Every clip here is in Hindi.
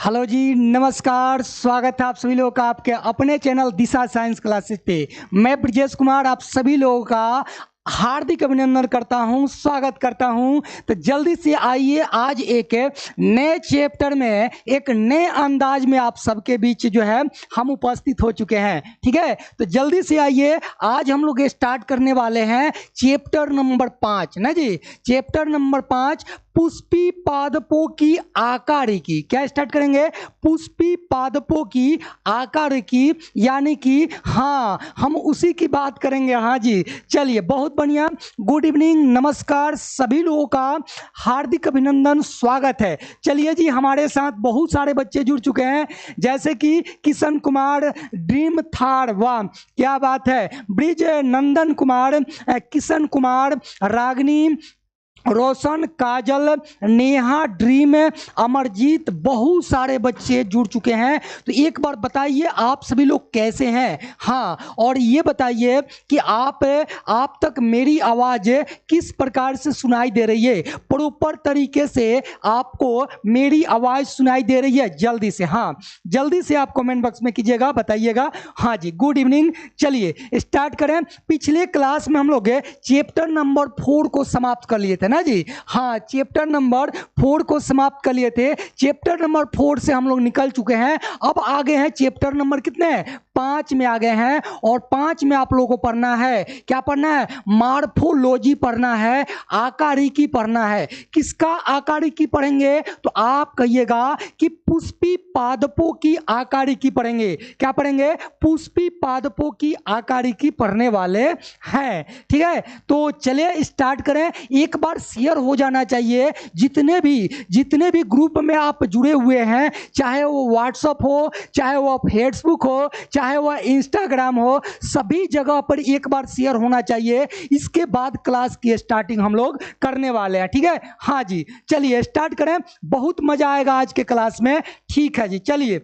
हेलो जी, नमस्कार। स्वागत है आप सभी लोगों का आपके अपने चैनल दिशा साइंस क्लासेस पे। मैं ब्रजेश कुमार आप सभी लोगों का हार्दिक अभिनंदन करता हूं, स्वागत करता हूं। तो जल्दी से आइए, आज एक नए चैप्टर में एक नए अंदाज में आप सबके बीच जो है हम उपस्थित हो चुके हैं। ठीक है, तो जल्दी से आइए, आज हम लोग स्टार्ट करने वाले हैं चैप्टर नंबर 5 ना जी। चैप्टर नंबर 5 पुष्पी पादपों की आकारिकी। क्या स्टार्ट करेंगे? पुष्पी पादपों की आकारिकी, यानी कि हाँ, हम उसी की बात करेंगे। हाँ जी, चलिए, बहुत बढ़िया। गुड इवनिंग, नमस्कार, सभी लोगों का हार्दिक अभिनंदन, स्वागत है। चलिए जी, हमारे साथ बहुत सारे बच्चे जुड़ चुके हैं, जैसे कि किशन कुमार, ड्रीम थार, वाह क्या बात है, ब्रिज नंदन कुमार, किशन कुमार, रागनी, रोशन, काजल, नेहा, ड्रीम, अमरजीत, बहुत सारे बच्चे जुड़ चुके हैं। तो एक बार बताइए आप सभी लोग कैसे हैं। हाँ, और ये बताइए कि आप तक मेरी आवाज़ किस प्रकार से सुनाई दे रही है, प्रॉपर तरीके से आपको मेरी आवाज़ सुनाई दे रही है? जल्दी से, हाँ जल्दी से आप कमेंट बॉक्स में कीजिएगा, बताइएगा। हाँ जी, गुड इवनिंग। चलिए स्टार्ट करें। पिछले क्लास में हम लोग चैप्टर नंबर 4 को समाप्त कर लिए थे ना जी। हाँ, चैप्टर नंबर 4 को समाप्त कर लिए थे। चैप्टर नंबर 4 से हम लोग निकल चुके हैं। अब आ गए हैं चैप्टर नंबर कितने, 5 में आ गए हैं। और 5 में आप लोगों को पढ़ना है, क्या पढ़ना है? मार्फोलॉजी पढ़ना है, आकारिकी पढ़ना है। किसका आकारिकी पढ़ेंगे? तो आप कहिएगा कि पुष्पी पादपों की आकारिकी पढ़ेंगे। क्या पढ़ेंगे? पुष्पी पादपों की आकारिकी पढ़ने वाले हैं। ठीक है, तो चलिए स्टार्ट करें। एक बार शेयर हो जाना चाहिए, जितने भी ग्रुप में आप जुड़े हुए हैं, चाहे वो व्हाट्सएप हो, चाहे वो फेसबुक हो, चाहे वो इंस्टाग्राम हो, सभी जगह पर एक बार शेयर होना चाहिए। इसके बाद क्लास की स्टार्टिंग हम लोग करने वाले हैं। ठीक है, हाँ जी, चलिए स्टार्ट करें। बहुत मजा आएगा आज के क्लास में। ठीक है जी, चलिए।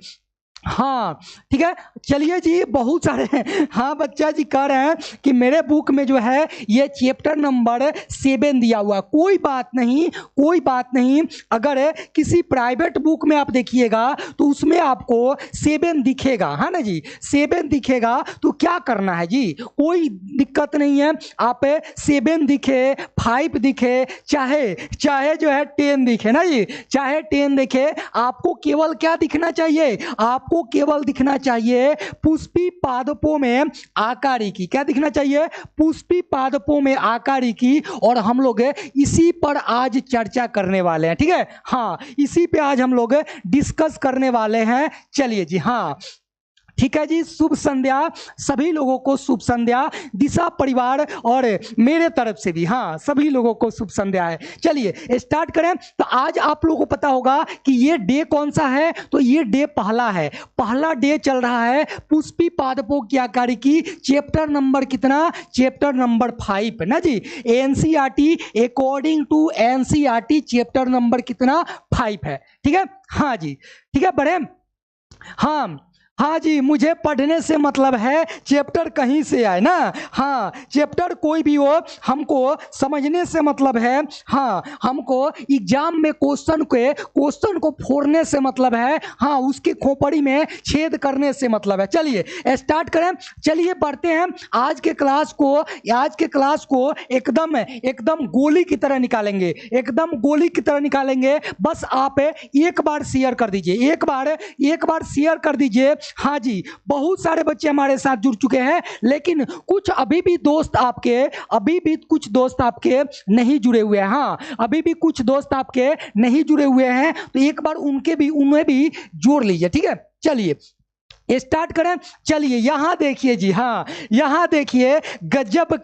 हाँ ठीक है, चलिए जी, बहुत सारे हाँ बच्चा जी कह रहे हैं कि मेरे बुक में जो है ये चैप्टर नंबर 7 दिया हुआ। कोई बात नहीं, कोई बात नहीं। अगर किसी प्राइवेट बुक में आप देखिएगा तो उसमें आपको 7 दिखेगा, है ना जी, 7 दिखेगा। तो क्या करना है जी, कोई दिक्कत नहीं है। आप 7 दिखे, 5 दिखे, चाहे जो है 10 दिखे ना जी, चाहे 10 दिखे, आपको केवल क्या दिखना चाहिए? आपको केवल दिखना चाहिए पुष्पी पादपों में आकारिकी। क्या दिखना चाहिए? पुष्पी पादपों में आकारिकी। और हम लोग इसी पर आज चर्चा करने वाले हैं। ठीक है, हाँ, इसी पे आज हम लोग डिस्कस करने वाले हैं। चलिए जी, हाँ ठीक है जी, शुभ संध्या सभी लोगों को, शुभ संध्या दिशा परिवार और मेरे तरफ से भी, हाँ सभी लोगों को शुभ संध्या है। चलिए स्टार्ट करें। तो आज आप लोगों को पता होगा कि ये डे कौन सा है। तो ये डे पहला है, पहला डे चल रहा है पुष्पी पादपों की आकारिकी। चैप्टर नंबर कितना? चैप्टर नंबर 5 ना जी। NCERT, according to NCERT chapter number कितना? 5 है। ठीक है, हाँ जी, ठीक है, बढ़े। हाँ जी, मुझे पढ़ने से मतलब है, चैप्टर कहीं से आए ना। हाँ, चैप्टर कोई भी हो, हमको समझने से मतलब है। हाँ, हमको एग्जाम में क्वेश्चन को फोड़ने से मतलब है। हाँ, उसकी खोपड़ी में छेद करने से मतलब है। चलिए स्टार्ट करें, चलिए बढ़ते हैं। आज के क्लास को एकदम गोली की तरह निकालेंगे, एकदम गोली की तरह निकालेंगे। बस आप एक बार शेयर कर दीजिए, एक बार शेयर कर दीजिए। हाँ जी, बहुत सारे बच्चे हमारे साथ जुड़ चुके हैं, लेकिन कुछ अभी भी कुछ दोस्त आपके नहीं जुड़े हुए हैं। हाँ, अभी भी कुछ दोस्त आपके नहीं जुड़े हुए हैं, तो एक बार उन्हें भी जोड़ लीजिए। ठीक है, चलिए स्टार्ट करें। चलिए यहां देखिए जी, हाँ यहां देखिए, गजब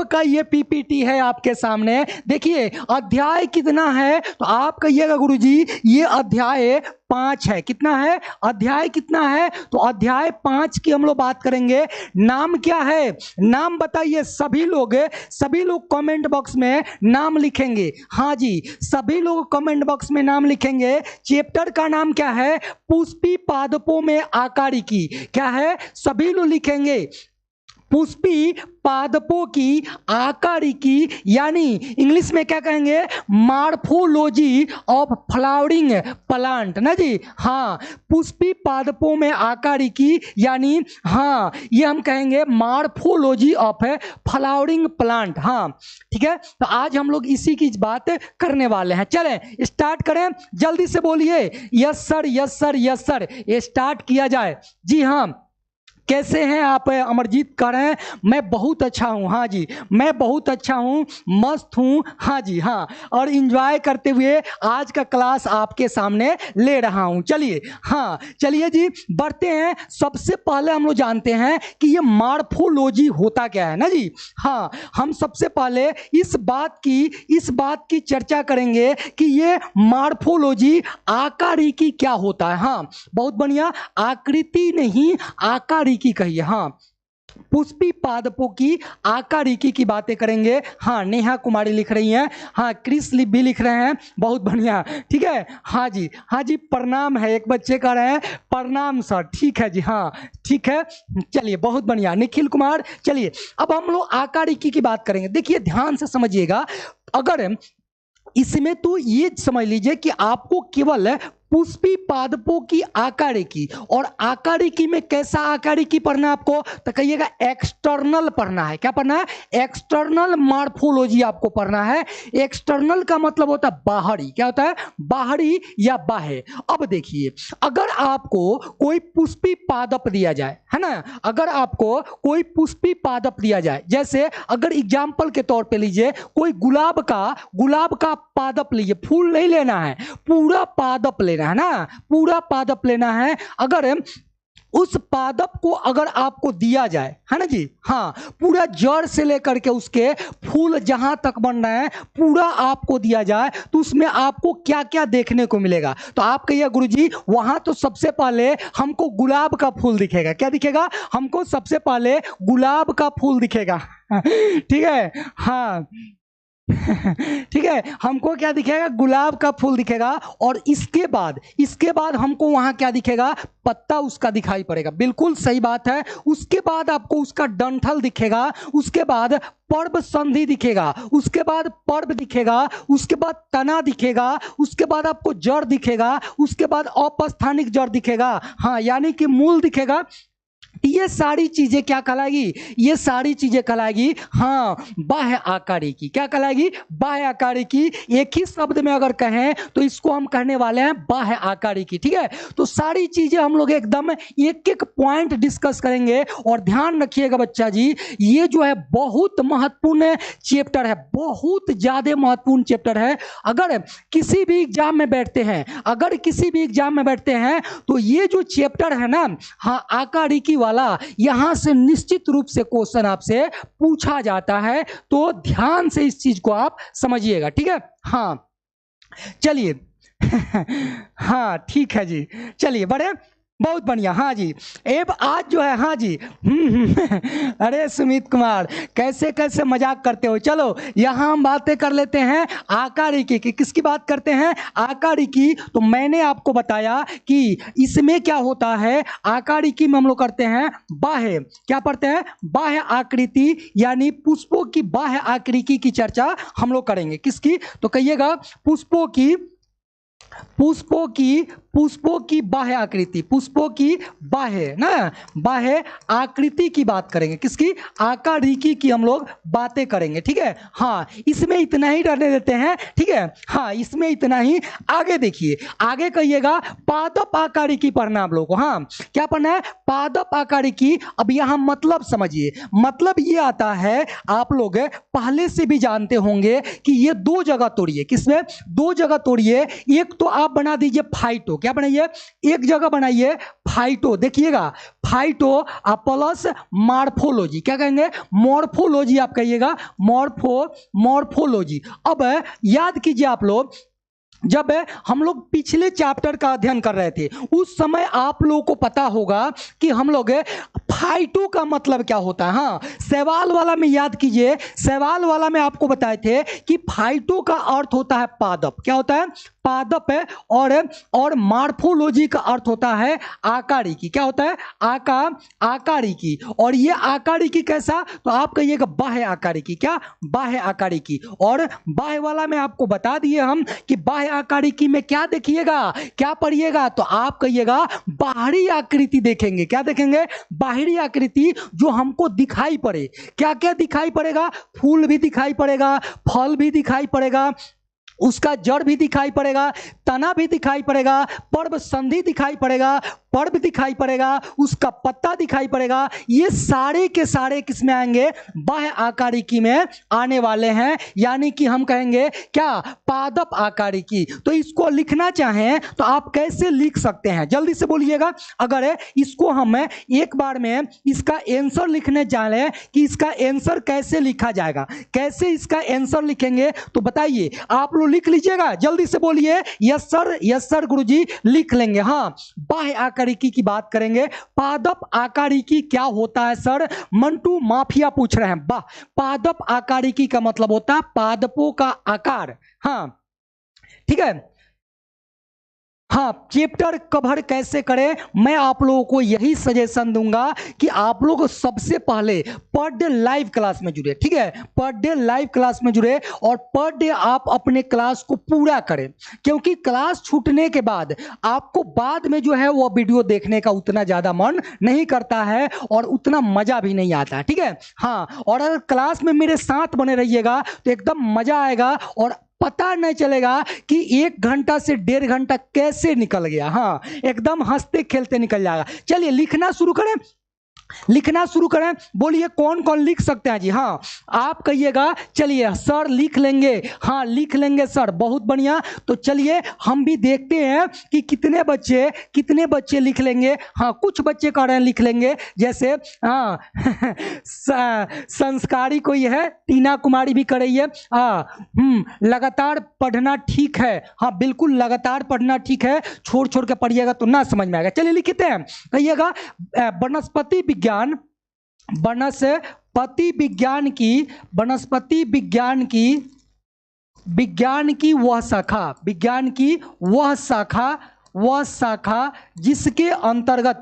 का ये पीपीटी है आपके सामने। देखिए अध्याय कितना है, तो आप कहिएगा गुरुजी ये अध्याय 5 है। कितना है? अध्याय कितना है? तो अध्याय 5 की हम लोग बात करेंगे। नाम क्या है? नाम बताइए सभी लोग कमेंट बॉक्स में नाम लिखेंगे। हाँ जी, सभी लोग कमेंट बॉक्स में नाम लिखेंगे। चैप्टर का नाम क्या है? पुष्पी पादपों में आकारिकी। क्या है? सभी लोग लिखेंगे पुष्पी पादपों की आकारिकी, यानी इंग्लिश में क्या कहेंगे, मॉर्फोलॉजी ऑफ फ्लावरिंग प्लांट ना जी। हाँ, पुष्पी पादपों में आकारिकी, यानी हाँ ये हम कहेंगे मॉर्फोलॉजी ऑफ फ्लावरिंग प्लांट। हाँ ठीक है, तो आज हम लोग इसी की बात करने वाले हैं। चलें स्टार्ट करें, जल्दी से बोलिए yes sir, yes sir, yes sir. ये स्टार्ट किया जाए। जी हाँ, कैसे हैं आप? अमरजीत कह रहे हैं मैं बहुत अच्छा हूं। हाँ जी, मैं बहुत अच्छा हूं, मस्त हूं। हाँ जी हाँ, और इंजॉय करते हुए आज का क्लास आपके सामने ले रहा हूं। चलिए हाँ, चलिए जी बढ़ते हैं। सबसे पहले हम लोग जानते हैं कि ये मॉर्फोलॉजी होता क्या है ना जी। हाँ, हम सबसे पहले इस बात की चर्चा करेंगे कि ये मॉर्फोलॉजी आकारिकी क्या होता है। हाँ बहुत बढ़िया, आकृति नहीं आकारिकी कहिए। हाँ, पुष्पी पादपों की आकारिकी की बातें करेंगे। हाँ, नेहा कुमारी लिख रही हैं। हाँ, क्रिस भी लिख रहे हैं, बहुत बढ़िया। ठीक है, हाँ जी, हाँ जी, प्रणाम है। एक बच्चे कह रहे हैं प्रणाम सर। ठीक है जी, हाँ ठीक है, चलिए बहुत बढ़िया। निखिल कुमार, चलिए अब हम लोग आकारिकी की बात करेंगे। देखिए ध्यान से समझिएगा, अगर इसमें तो ये समझ लीजिए कि आपको केवल पुष्पी पादपों की आकारिकी, और आकारिकी में कैसा आकारिकी पढ़ना है आपको, तो कहिएगा एक्सटर्नल पढ़ना है। क्या पढ़ना है? एक्सटर्नल मॉर्फोलॉजी आपको पढ़ना है। एक्सटर्नल का मतलब होता है बाहरी। क्या होता है? बाहरी या बाह्य। अब देखिए, अगर आपको कोई पुष्पी पादप दिया जाए, है ना, अगर आपको कोई पुष्पी पादप दिया जाए, जैसे अगर एग्जाम्पल के तौर पे लीजिए, कोई गुलाब का पादप लीजिए, फूल नहीं लेना है, पूरा पादप लेना है ना, पूरा पादप लेना है। अगर उस पादप को अगर आपको दिया जाए, है ना जी, हाँ, पूरा जड़ से लेकर के उसके फूल जहां तक बन रहे हैं पूरा आपको दिया जाए, तो उसमें आपको क्या क्या देखने को मिलेगा? तो आप कहिए गुरुजी, वहां तो सबसे पहले हमको गुलाब का फूल दिखेगा। क्या दिखेगा? हमको सबसे पहले गुलाब का फूल दिखेगा। ठीक है, हाँ ठीक है, हमको क्या दिखेगा? गुलाब का फूल दिखेगा। और इसके बाद हमको वहां क्या दिखेगा? पत्ता उसका दिखाई पड़ेगा। बिल्कुल सही बात है। उसके बाद आपको उसका डंठल दिखेगा, उसके बाद पर्व संधि दिखेगा, उसके बाद पर्व दिखेगा, उसके बाद तना दिखेगा, उसके बाद आपको जड़ दिखेगा, उसके बाद औपस्थानिक जड़ दिखेगा। हाँ, यानी कि मूल दिखेगा। ये सारी चीजें क्या कहलाएगी? ये सारी चीजें कहलाएगी हाँ बाह्य आकारिकी। क्या कहलाएगी? बाह्य आकारिकी। एक ही शब्द में अगर कहें तो इसको हम कहने वाले हैं बाह्य आकारिकी। ठीक है, तो सारी चीजें हम लोग एकदम एक एक पॉइंट डिस्कस करेंगे। और ध्यान रखिएगा बच्चा जी, ये जो है बहुत महत्वपूर्ण चैप्टर है, बहुत ज्यादा महत्वपूर्ण चैप्टर है। अगर किसी भी एग्जाम में बैठते हैं, तो ये जो चैप्टर है ना, हाँ आकारिकी वाला, यहां से निश्चित रूप से क्वेश्चन आपसे पूछा जाता है। तो ध्यान से इस चीज को आप समझिएगा। ठीक है, हाँ चलिए हाँ ठीक है जी, चलिए बड़े बहुत बढ़िया। हाँ जी, एब आज जो है, हाँ जी अरे सुमित कुमार, कैसे कैसे मजाक करते हो। चलो यहाँ हम बातें कर लेते हैं आकारिकी की। किसकी बात करते हैं? आकारिकी। तो मैंने आपको बताया कि इसमें क्या होता है, आकारिकी में हम लोग करते हैं बाह्य, क्या पढ़ते हैं? बाह्य आकृति, यानी पुष्पों की बाह्य आकृति की चर्चा हम लोग करेंगे। किसकी? तो कहिएगा पुष्पों की बाह्य आकृति, पुष्पों की बाह्य ना, बाह्य आकृति की बात करेंगे। किसकी? आकारिकी की हम लोग बातें करेंगे। ठीक है, हाँ इसमें इतना ही रहने देते हैं। ठीक है, हाँ इसमें इतना ही। आगे देखिए, आगे कहिएगा पादप आकारिकी पढ़ना आप लोगों को। हाँ क्या पढ़ना है? पादप आकारिकी। अब यहां मतलब समझिए, मतलब ये आता है, आप लोग पहले से भी जानते होंगे कि ये दो जगह तोड़िए। किसमें? दो जगह तोड़िए। एक तो आप बना दीजिए फाइटो। क्या बनाइए? एक जगह बनाइए फाइटो। देखिएगा फाइटो प्लस मॉर्फोलॉजी। क्या कहेंगे? मॉर्फोलॉजी आप कहिएगा, मॉर्फोलॉजी। अब याद कीजिए आप लोग, जब हम लोग पिछले चैप्टर का अध्ययन कर रहे थे, उस समय आप लोगों को पता होगा कि हम लोग फाइटो का मतलब क्या होता है? हाँ, सवाल वाला में याद कीजिए, सवाल वाला में आपको बताए थे कि फाइटो का अर्थ होता है पादप। क्या होता है? पादप है। और मार्फोलॉजी का अर्थ होता है आकारिकी। क्या होता है? आकारिकी। और ये आकारिकी कैसा? तो आप कहिएगा बाह्य आकारिकी। क्या? बाह्य आकारिकी। और बाह्य वाला में आपको बता दिए हम कि बाह्य आकारिकी में क्या देखिएगा, क्या पढ़िएगा, तो आप कहिएगा बाहरी आकृति देखेंगे। क्या देखेंगे? बाहरी आकृति जो हमको दिखाई पड़े। क्या क्या दिखाई पड़ेगा? फूल भी दिखाई पड़ेगा, फल भी दिखाई पड़ेगा, उसका जड़ भी दिखाई पड़ेगा, तना भी दिखाई पड़ेगा, पर्व संधि दिखाई पड़ेगा, पर्व दिखाई पड़ेगा, उसका पत्ता दिखाई पड़ेगा। ये सारे के सारे किस में आएंगे? बाह्य आकारिकी में आने वाले हैं। यानी कि हम कहेंगे क्या? पादप आकारिकी। तो इसको लिखना चाहें तो आप कैसे लिख सकते हैं? जल्दी से बोलिएगा। अगर इसको हम एक बार में इसका आंसर लिखने जाने कि इसका आंसर कैसे लिखा जाएगा, कैसे इसका आंसर लिखेंगे, तो बताइए। आप लोग लिख लीजिएगा, जल्दी से बोलिए। यस सर गुरुजी, लिख लेंगे। हाँ, बाह्य आकारिकी की बात करेंगे। पादप आकारिकी क्या होता है सर? मंटू माफिया पूछ रहे हैं। वाह, पादप आकारिकी का मतलब होता है पादपों का आकार। हाँ, ठीक है। हाँ, चैप्टर कवर कैसे करें? मैं आप लोगों को यही सजेशन दूंगा कि आप लोग सबसे पहले पर डे लाइव क्लास में जुड़े। ठीक है, पर डे लाइव क्लास में जुड़े और पर डे आप अपने क्लास को पूरा करें, क्योंकि क्लास छूटने के बाद आपको बाद में जो है वो वीडियो देखने का उतना ज़्यादा मन नहीं करता है और उतना मज़ा भी नहीं आता। ठीक है, हाँ। और अगर क्लास में मेरे साथ बने रहिएगा तो एकदम मज़ा आएगा और पता नहीं चलेगा कि 1 घंटा से 1.5 घंटा कैसे निकल गया। हाँ, एकदम हंसते खेलते निकल जाएगा। चलिए लिखना शुरू करें, लिखना शुरू करें। बोलिए कौन कौन लिख सकते हैं जी? हाँ, आप कहिएगा। चलिए सर लिख लेंगे। हाँ, लिख लेंगे सर, बहुत बढ़िया। तो चलिए हम भी देखते हैं कि कितने बच्चे लिख लेंगे। हाँ, कुछ बच्चे कह रहे हैं लिख लेंगे, जैसे हाँ संस्कारी कोई है, टीना कुमारी भी कर रही है। लगातार पढ़ना ठीक है। हाँ, बिल्कुल लगातार पढ़ना ठीक है, छोड़ छोड़ के पढ़िएगा तो ना समझ में आएगा। चलिए लिखते हैं, कहिएगा वनस्पति विज्ञान की वह शाखा जिसके अंतर्गत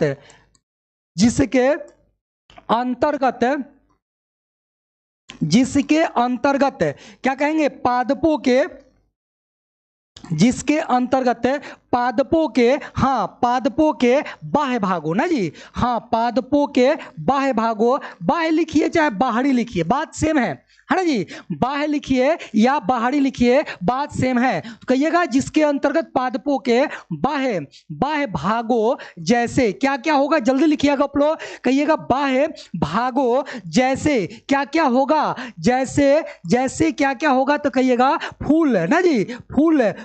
क्या कहेंगे? पादपों के बाह्य भागों ना जी। हाँ, पादपों के बाह्य भागों, बाह्य लिखिए चाहे बाहरी लिखिए, बात सेम है ना जी। बाह्य लिखिए या बाहरी लिखिए, बात सेम है। तो कहिएगा जिसके अंतर्गत पादपों के बाह्य भागों जैसे क्या क्या होगा? जल्दी लिखिएगा आप लोग। कहिएगा बाह्य भागों जैसे क्या क्या होगा? जैसे क्या क्या होगा? तो कहिएगा फूल ना जी।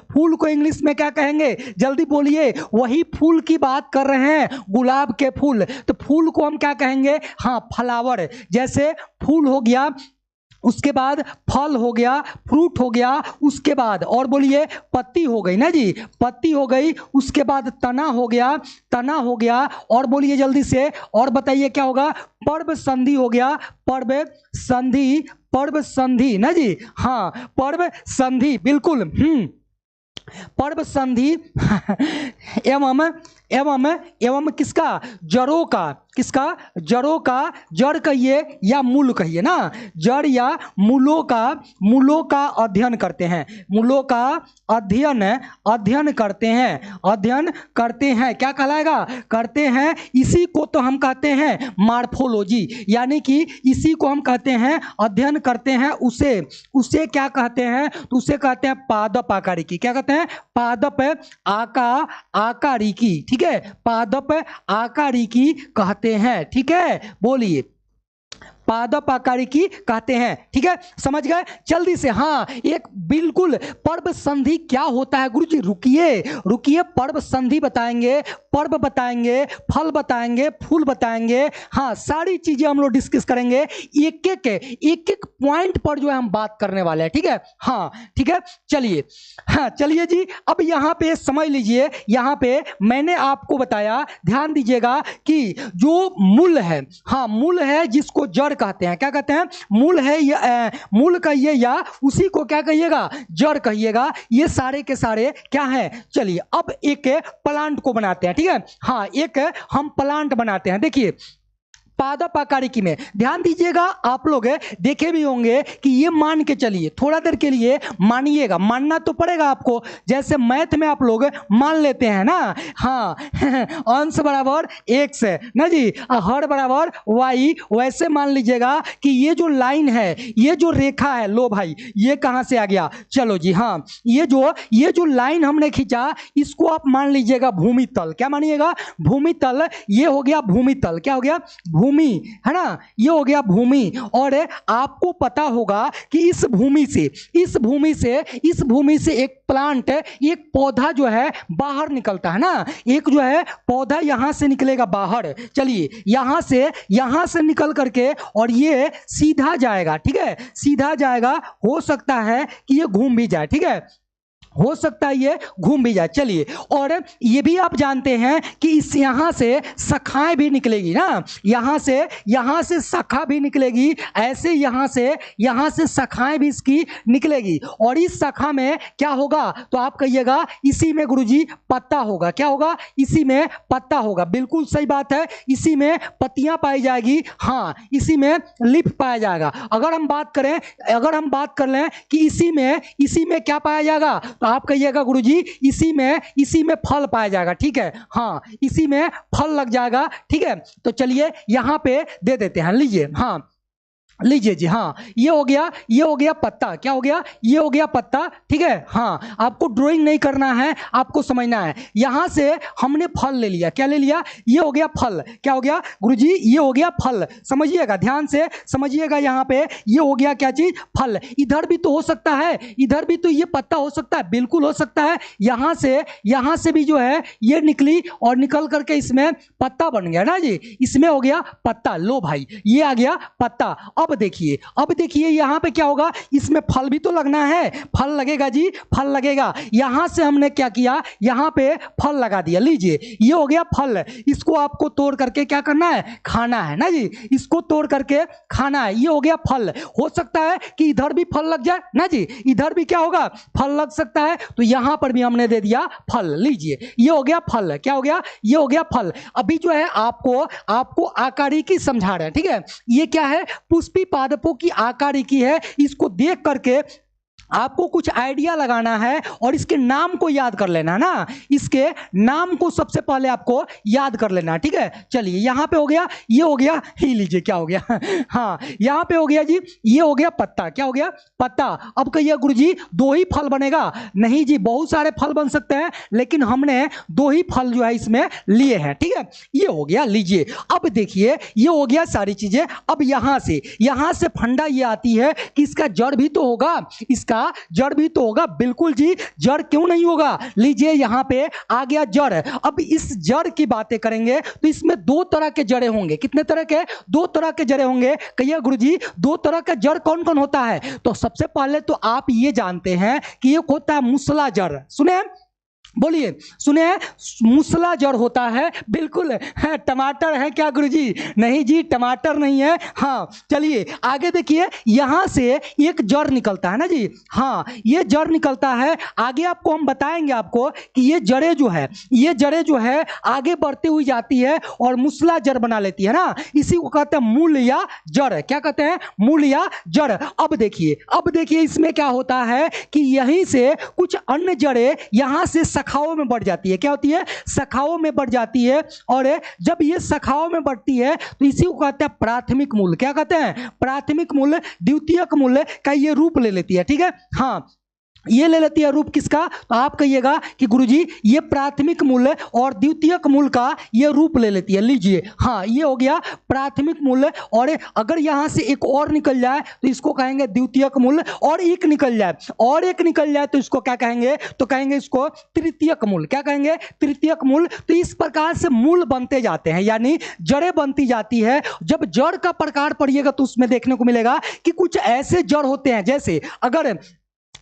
फूल को इंग्लिश में क्या कहेंगे? जल्दी बोलिए। वही फूल की बात कर रहे हैं, गुलाब के फूल। तो फूल को हम क्या कहेंगे? हाँ, फ्लावर। जैसे फूल हो गया, उसके बाद फल हो गया, फ्रूट हो गया, उसके बाद और बोलिए पत्ती हो गई ना जी, पत्ती हो गई, उसके बाद तना हो गया, और बोलिए जल्दी से, और बताइए क्या होगा? पर्व संधि हो गया, पर्व संधि ना जी। हाँ, पर्व संधि, बिल्कुल। पर्व संधि एवं किसका? जड़ों का जड़ कहिए या मूल कहिए ना, जड़ या मूलों का अध्ययन करते हैं, मूलों का अध्ययन करते हैं। क्या कहलाएगा? करते हैं। इसी को तो हम कहते हैं मार्फोलॉजी, यानी कि इसी को हम कहते हैं अध्ययन करते हैं। उसे क्या कहते हैं? तो उसे कहते हैं पादप आकारिकी। क्या कहते हैं? पादप आकारिकी। ठीक है, पादप आकारिकी कहते हैं। ठीक है, बोलिए पादप आकारिकी कहते हैं। ठीक है, समझ गए जल्दी से। हाँ, एक बिल्कुल पर्व संधि क्या होता है गुरुजी, रुकिए रुकिए, पर्व संधि बताएंगे, पर्व बताएंगे, फल बताएंगे, फूल बताएंगे। हाँ, सारी चीजें हम लोग डिस्कस करेंगे, एक एक पॉइंट पर जो है हम बात करने वाले हैं। ठीक है, हाँ ठीक है, चलिए। हाँ चलिए जी, अब यहाँ पे समझ लीजिए, यहाँ पे मैंने आपको बताया, ध्यान दीजिएगा कि जो मूल है, हाँ मूल है जिसको जड़ कहते हैं, क्या कहते हैं, मूल है या मूल कहिए या उसी को क्या कहिएगा, जड़ कहिएगा। ये सारे के सारे क्या है, चलिए अब एक प्लांट को बनाते हैं। ठीक है, हाँ एक हम प्लांट बनाते हैं। देखिए पादप आकारिकी में ध्यान दीजिएगा, आप लोग देखे भी होंगे कि ये मान के चलिए, थोड़ा देर के लिए मानिएगा, मानना तो पड़ेगा आपको, जैसे मैथ में आप लोग मान लेते हैं ना, हाँ अंश बराबर x ना जी, हर बराबर y, वैसे मान लीजिएगा कि ये जो लाइन है, ये जो रेखा है, लो भाई ये कहां से आ गया, चलो जी, हाँ ये जो लाइन हमने खींचा, इसको आप मान लीजिएगा भूमि तल, क्या मानिएगा, भूमि तल। ये हो गया भूमि तल, क्या हो गया, भूमि, है ना, ये हो गया भूमि। और आपको पता होगा कि इस भूमि से एक प्लांट, एक पौधा जो है बाहर निकलता है ना, एक जो है पौधा यहां से निकलेगा बाहर। चलिए यहां से निकल करके और ये सीधा जाएगा। ठीक है, सीधा जाएगा, हो सकता है कि ये घूम भी जाए। ठीक है, हो सकता है ये घूम भी जाए। चलिए, और ये भी आप जानते हैं कि इस यहां से शाखाएं भी निकलेगी ना, यहां से शाखा भी निकलेगी, ऐसे यहां से शाखाएं भी इसकी निकलेगी। और इस शाखा में क्या होगा, तो आप कहिएगा इसी में गुरुजी पत्ता होगा, क्या होगा, इसी में पत्ता होगा, बिल्कुल सही बात है, इसी में पत्तियां पाई जाएगी, हाँ इसी में लीफ पाया जाएगा। अगर हम बात कर लें कि इसी में क्या पाया जाएगा, तो आप कहिएगा गुरुजी इसी में फल पाया जाएगा। ठीक है, हाँ इसी में फल लग जाएगा। ठीक है, तो चलिए यहां पे दे देते हैं, लीजिए, हाँ लीजिए जी, हाँ ये हो गया पत्ता, क्या हो गया, ये हो गया पत्ता। ठीक है, हाँ आपको ड्राइंग नहीं करना है, आपको समझना है। यहां से हमने फल ले लिया, क्या ले लिया, ये हो गया फल, क्या हो गया गुरुजी, ये हो गया फल। समझिएगा, ध्यान से समझिएगा, यहाँ पे ये हो गया क्या चीज, फल। इधर भी तो हो सकता है, इधर भी तो ये पत्ता हो सकता है, बिल्कुल हो सकता है। यहां से भी जो है ये निकली और निकल करके इसमें पत्ता बन गया ना जी, इसमें हो गया पत्ता। लो भाई ये आ गया पत्ता। अब देखिए यहां पे क्या होगा, इसमें फल भी तो लगना है, फल लगेगा जी, फल लगेगा। यहां से हमने क्या किया, यहां पे फल लगा दिया, लीजिए ये हो गया फल। इसको आपको तोड़ करके क्या करना है, खाना है ना जी, इसको तोड़ करके खाना है। ये हो गया फल। हो सकता है कि इधर भी फल लग जाए ना जी, इधर भी क्या होगा, फल लग सकता है, तो यहां पर भी हमने दे दिया फल। लीजिए ये हो गया फल, क्या हो गया, ये हो गया फल। अभी जो है आपको आकारिकी समझा रहे हैं। ठीक है, ये क्या है, पुष्पी पादपों की आकारिकी है। इसको देख करके आपको कुछ आइडिया लगाना है और इसके नाम को याद कर लेना ना, इसके नाम को सबसे पहले आपको याद कर लेना। ठीक है, चलिए यहां पे हो गया, ये हो गया, ही लीजिए क्या हो गया हाँ यहां पे हो गया जी, ये हो गया पत्ता, क्या हो गया, पत्ता। अब कहिए गुरुजी दो ही फल बनेगा, नहीं जी बहुत सारे फल बन सकते हैं, लेकिन हमने दो ही फल जो है इसमें लिए हैं। ठीक है, ये हो गया, लीजिए। अब देखिए ये हो गया सारी चीजें। अब यहां से फंडा ये आती है कि इसका जड़ भी तो होगा, इसका जड़ भी तो होगा, बिल्कुल जी, जड़ क्यों नहीं होगा। लीजिए यहां पे आ गया जड़। अब इस जड़ की बातें करेंगे तो इसमें दो तरह के जड़े होंगे, कितने तरह के, दो तरह के जड़े होंगे। कहिए गुरुजी दो तरह का जड़ कौन कौन होता है, तो सबसे पहले तो आप ये जानते हैं कि एक होता है मूसला जड़, सुने, बोलिए सुने, मूसला जड़ होता है, बिल्कुल है। टमाटर है क्या गुरुजी, नहीं जी टमाटर नहीं है। हाँ चलिए आगे देखिए, यहां से एक जड़ निकलता है ना जी, हाँ ये जड़ निकलता है। आगे आपको हम बताएंगे आपको कि ये जड़ें जो है आगे बढ़ती हुई जाती है और मूसला जड़ बना लेती है ना, इसी को कहते हैं मूल या जड़, क्या कहते हैं, मूल या जड़। अब देखिए इसमें क्या होता है कि यहीं से कुछ अन्य जड़ें यहां से शाखाओं में बढ़ जाती है, क्या होती है, शाखाओं में बढ़ जाती है। और जब ये शाखाओं में बढ़ती है तो इसी को कहते हैं प्राथमिक मूल, क्या कहते हैं, प्राथमिक मूल, द्वितीयक मूल का ये रूप ले लेती है। ठीक है, हाँ ये ले लेती है रूप किसका, तो आप कहिएगा कि गुरुजी ये प्राथमिक मूल और द्वितीयक मूल का ये रूप ले लेती है। लीजिए, हाँ ये हो गया प्राथमिक मूल, और अगर यहां से एक और निकल जाए तो इसको कहेंगे द्वितीयक मूल, और एक निकल जाए तो इसको क्या कहेंगे, तो कहेंगे इसको तृतीयक मूल। क्या कहेंगे, तृतीयक मूल। तो इस प्रकार से मूल बनते जाते हैं, यानी जड़ें बनती जाती है। जब जड़ का प्रकार पढ़िएगा तो उसमें देखने को मिलेगा कि कुछ ऐसे जड़ होते हैं, जैसे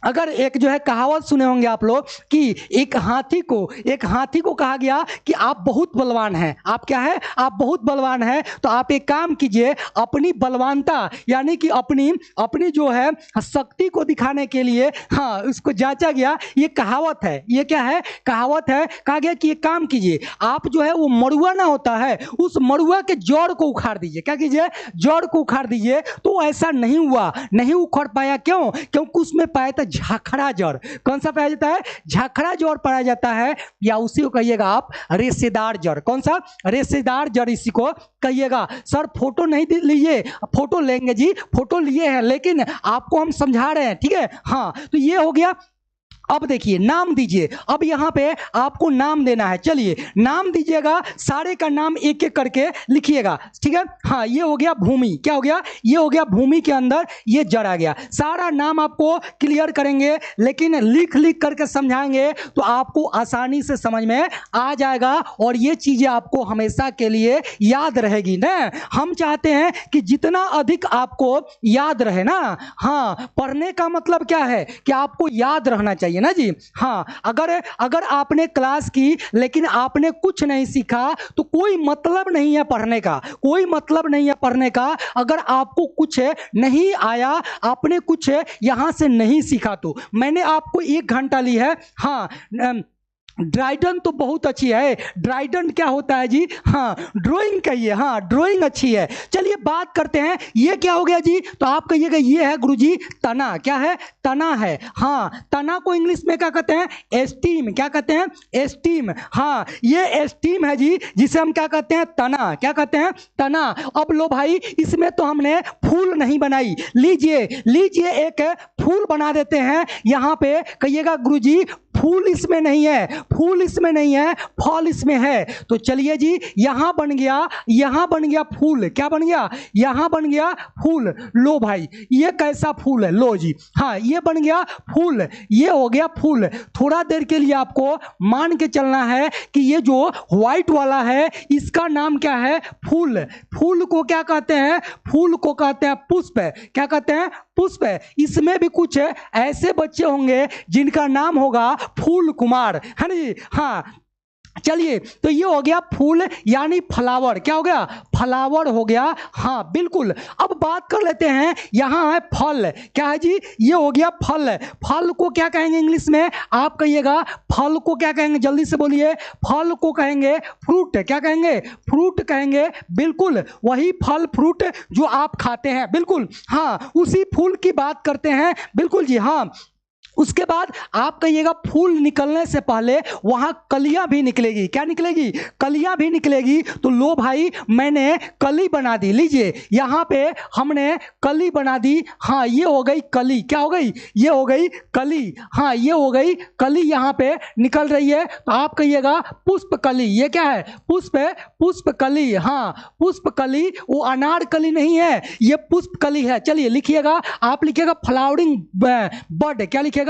अगर एक जो है कहावत सुने होंगे आप लोग कि एक हाथी को कहा गया कि आप बहुत बलवान हैं, आप क्या है, आप बहुत बलवान हैं, तो आप एक काम कीजिए, अपनी बलवानता यानी कि अपनी जो है शक्ति को दिखाने के लिए, हाँ उसको जांचा गया। ये कहावत है, ये क्या है, कहावत है। कहा गया कि एक काम कीजिए, आप जो है वो मड़ुआ ना होता है, उस मड़ुआ के जड़ को उखाड़ दीजिए। क्या कीजिए, जड़ को उखाड़ दीजिए। तो ऐसा नहीं हुआ, नहीं उखड़ पाया। क्यों, क्योंकि उसमें पाया था झाखड़ा जड़। कौन सा पाया जाता है, झाखड़ा जड़ पाया जाता है, या उसी को कहिएगा आप रेशेदार जड़। कौन सा, रेशेदार जड़ इसी को कहिएगा। सर फोटो नहीं लीजिए, फोटो लेंगे जी, फोटो लिए हैं, लेकिन आपको हम समझा रहे हैं, ठीक है। हाँ तो ये हो गया। अब देखिए नाम दीजिए, अब यहां पे आपको नाम देना है। चलिए नाम दीजिएगा, सारे का नाम एक एक करके लिखिएगा, ठीक है। हाँ ये हो गया भूमि, क्या हो गया, ये हो गया भूमि के अंदर ये जड़ आ गया। सारा नाम आपको क्लियर करेंगे, लेकिन लिख लिख करके समझाएंगे तो आपको आसानी से समझ में आ जाएगा, और ये चीजें आपको हमेशा के लिए याद रहेगी ना। हम चाहते हैं कि जितना अधिक आपको याद रहे ना। हाँ पढ़ने का मतलब क्या है कि आपको याद रहना चाहिए ना जी। हाँ अगर आपने क्लास की लेकिन आपने कुछ नहीं सीखा तो कोई मतलब नहीं है पढ़ने का, कोई मतलब नहीं है पढ़ने का। अगर आपको कुछ नहीं आया, आपने कुछ यहां से नहीं सीखा, तो मैंने आपको 1 घंटा ली है। हाँ ड्राइडन तो बहुत अच्छी है। ड्राइडन क्या होता है जी, हाँ ड्राइंग कहिए, हाँ ड्राइंग अच्छी है। चलिए बात करते हैं, ये क्या हो गया जी, तो आप कहिएगा ये है गुरुजी तना। क्या है, तना है। हाँ तना को इंग्लिश में क्या कहते हैं, एस्टीम। क्या कहते हैं, एस्टीम। हाँ ये एस्टीम है जी, जिसे हम क्या कहते हैं, तना। क्या कहते हैं, तना। अब लो भाई, इसमें तो हमने फूल नहीं बनाई। लीजिए एक फूल बना देते हैं। यहां पे कहिएगा गुरुजी फूल इसमें नहीं है, फूल इसमें नहीं है, फल इसमें है। तो चलिए जी, यहां बन गया फूल। क्या बन गया, यहां बन गया फूल। लो भाई ये कैसा फूल है, लो जी, हाँ ये बन गया फूल, ये हो गया फूल। थोड़ा देर के लिए आपको मान के चलना है कि ये जो व्हाइट वाला है इसका नाम क्या है, फूल। फूल को क्या कहते हैं, फूल को कहते हैं पुष्प। क्या कहते हैं, पुष्प। इसमें भी कुछ ऐसे बच्चे होंगे जिनका नाम होगा फूल कुमार, है ना जी। हाँ चलिए, तो ये हो गया फूल यानी फ्लावर। क्या हो गया, फ्लावर हो गया। हाँ बिल्कुल। अब बात कर लेते हैं, यहां है फल। क्या है जी, ये हो गया फल। फल को क्या कहेंगे इंग्लिश में, आप कहिएगा फल को क्या कहेंगे, जल्दी से बोलिए। फल को कहेंगे फ्रूट। क्या कहेंगे, फ्रूट कहेंगे। बिल्कुल वही फल फ्रूट जो आप खाते हैं, बिल्कुल हाँ उसी फूल की बात करते हैं, बिल्कुल जी हाँ। उसके बाद आप कहिएगा फूल निकलने से पहले वहां कलियां भी निकलेगी। क्या निकलेगी, कलियां भी निकलेगी। तो लो भाई मैंने कली बना दी। लीजिए यहां पे हमने कली बना दी। हाँ ये हो गई कली। क्या हो गई, ये हो गई कली। हाँ ये हो गई कली, यहां पे निकल रही है। तो आप कहिएगा पुष्प कली। ये क्या है, पुष्प कली। हाँ पुष्प कली, वो अनार कली नहीं है, ये पुष्प कली है। चलिए लिखिएगा, आप लिखिएगा फ्लावरिंग बर्ड। क्या लिखिएगा,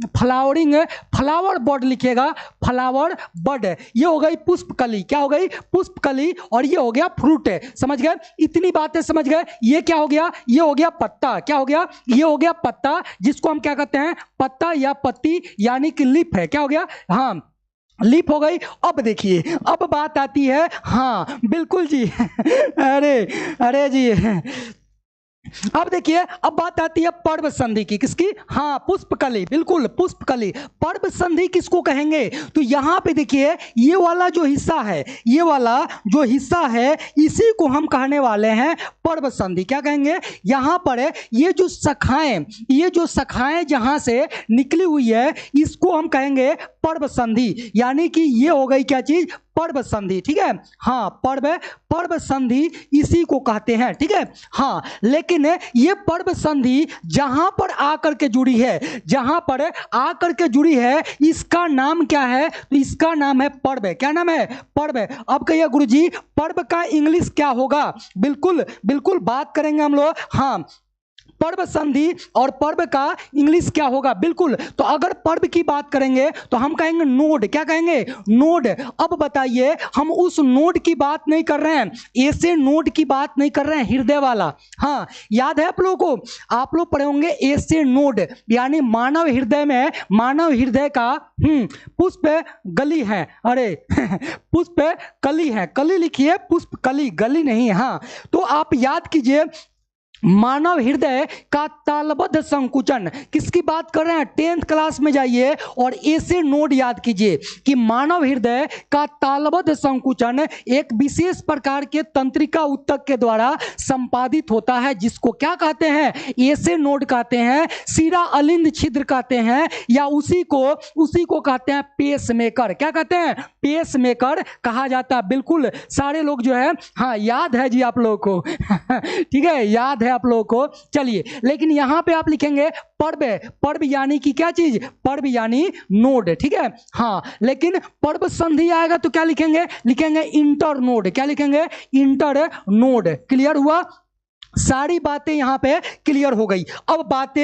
फ्लावरिंग, फ्लावर बर्ड लिखिएगा, फ्लावर बर्ड। ये हो गई पुष्प कली। क्या हो गई, पुष्प कली। और ये हो गया फ्रूट। समझ गए, इतनी बातें समझ गए। ये क्या हो गया, ये हो गया पत्ता। क्या हो गया, ये हो गया पत्ता, जिसको हम क्या कहते हैं, पत्ता या पत्ती यानी कि लीफ है। क्या हो गया, हाँ लीफ हो गई। अब देखिए, अब बात आती है, हाँ बिल्कुल जी अरे जी अब देखिए, अब बात आती है पर्व संधि की। किसकी, हाँ पुष्पकली। बिल्कुल पुष्पकली। पर्व संधि किसको कहेंगे, तो यहां पे देखिए ये वाला जो हिस्सा है, ये वाला जो हिस्सा है इसी को हम कहने वाले हैं पर्व संधि। क्या कहेंगे, यहां पर ये जो शाखाएं जहां से निकली हुई है इसको हम कहेंगे पर्व संधि, यानी कि ये हो गई क्या चीज, पर्व संधि। ठीक है, हाँ पर्व संधि इसी को कहते हैं। ठीक है, हाँ लेकिन ये पर्व संधि जहां पर आकर के जुड़ी है, जहां पर आकर के जुड़ी है, इसका नाम क्या है, तो इसका नाम है पर्व। क्या नाम है, पर्व। अब कहिए गुरुजी पर्व का इंग्लिश क्या होगा, बिल्कुल बिल्कुल बात करेंगे हम लोग। हाँ पर्व संधि और पर्व का इंग्लिश क्या होगा, बिल्कुल। तो अगर पर्व की बात करेंगे तो हम कहेंगे नोड। क्या कहेंगे, नोड। अब बताइए, हम उस नोड की बात नहीं कर रहे हैं, ऐसे नोड की बात नहीं कर रहे हैं, हृदय वाला। हाँ याद है आप लोगों को, आप लोग पढ़े होंगे ऐसे नोड, यानी मानव हृदय में, मानव हृदय का पुष्प गली है, अरे पुष्प कली है, कली लिखिए, पुष्प कली, गली नहीं। हाँ तो आप याद कीजिए, मानव हृदय का तालबद्ध संकुचन, किसकी बात कर रहे हैं, 10th क्लास में जाइए और ऐसे नोड याद कीजिए कि मानव हृदय का तालबद्ध संकुचन एक विशेष प्रकार के तंत्रिका ऊतक के द्वारा संपादित होता है, जिसको क्या कहते हैं, ऐसे नोड कहते हैं, सीरा अलिंद छिद्र कहते हैं, या उसी को कहते हैं पेसमेकर। क्या कहते हैं, पेसमेकर कहा जाता है। बिल्कुल सारे लोग जो है, हाँ याद है जी आप लोगों को ठीक है, याद है आप लोगों को। चलिए, लेकिन यहां पे आप लिखेंगे पर्व, पर्व यानी कि क्या चीज, पर्व यानी नोड। ठीक है, हाँ लेकिन पर्व संधि आएगा तो क्या लिखेंगे, लिखेंगे इंटर नोड। क्या लिखेंगे, इंटर नोड। क्लियर हुआ, सारी बातें यहां पे क्लियर हो गई। अब बात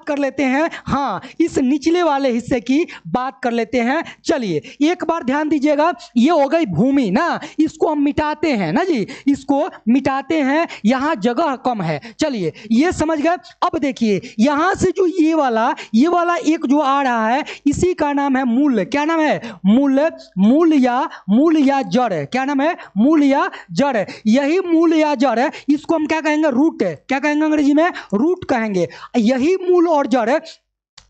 कर लेते हैं, हाँ इस निचले वाले हिस्से की बात कर लेते हैं। चलिए एक बार ध्यान दीजिएगा, ये हो गई भूमि ना, इसको हम मिटाते हैं ना जी, इसको मिटाते हैं, यहां जगह कम है। चलिए ये समझ गए। अब देखिए यहां से जो ये वाला एक जो आ रहा है, इसी का नाम है मूल। क्या नाम है, मूल। मूल या जड़। क्या नाम है, मूल या जड़। यही मूल या जड़, इसको हम क्या कहेंगे, रूट। क्या कहेंगे अंग्रेजी में, रूट कहेंगे। यही मूल और जड़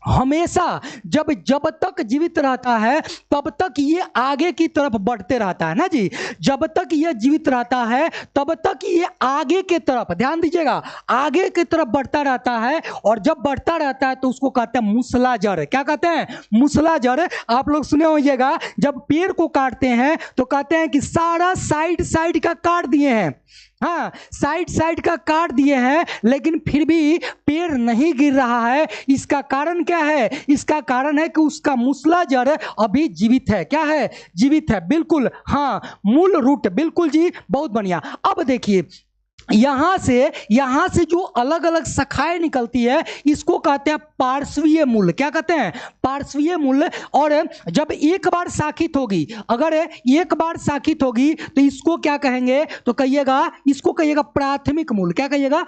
हमेशा जब तक जीवित रहता है तब तक ये आगे की तरफ बढ़ते रहता है ना जी, जब तक ये जीवित रहता है तब तक ये आगे के तरफ, ध्यान दीजिएगा, आगे की तरफ बढ़ता रहता है। और जब बढ़ता रहता है तो उसको कहते हैं मूसला जड़। क्या कहते हैं, मूसला जड़। आप लोग सुने होइएगा, जब पेड़ को काटते हैं तो कहते हैं कि सारा साइड का काट दिए हैं, हाँ साइड का काट दिए हैं, लेकिन फिर भी पेड़ नहीं गिर रहा है। इसका कारण क्या है, इसका कारण है कि उसका मूसला जड़ अभी जीवित है। क्या है, जीवित है, बिल्कुल। हाँ मूल रूट, बिल्कुल जी, बहुत बढ़िया। अब देखिए यहां से जो अलग अलग शाखाएं निकलती है, इसको कहते हैं पार्श्वीय मूल। क्या कहते हैं, पार्श्वीय मूल। और जब एक बार शाखित होगी, अगर एक बार शाखित होगी तो इसको क्या कहेंगे, तो कहिएगा, इसको कहिएगा प्राथमिक मूल। क्या कहिएगा,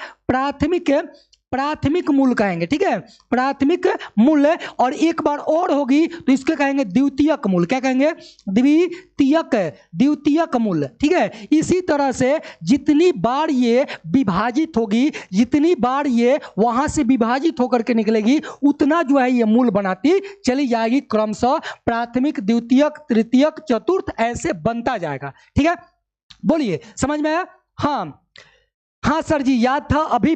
प्राथमिक मूल कहेंगे। ठीक है, प्राथमिक मूल। और एक बार और होगी तो इसके कहेंगे द्वितीयक मूल। क्या कहेंगे, द्वितीयक मूल। ठीक है, इसी तरह से जितनी बार ये विभाजित होगी, जितनी बार ये वहां से विभाजित होकर के निकलेगी, उतना जो है ये मूल बनाती चली जाएगी, क्रमशः प्राथमिक, द्वितीयक, तृतीयक, चतुर्थ, ऐसे बनता जाएगा। ठीक है, बोलिए समझ में आया। हाँ सर जी याद था, अभी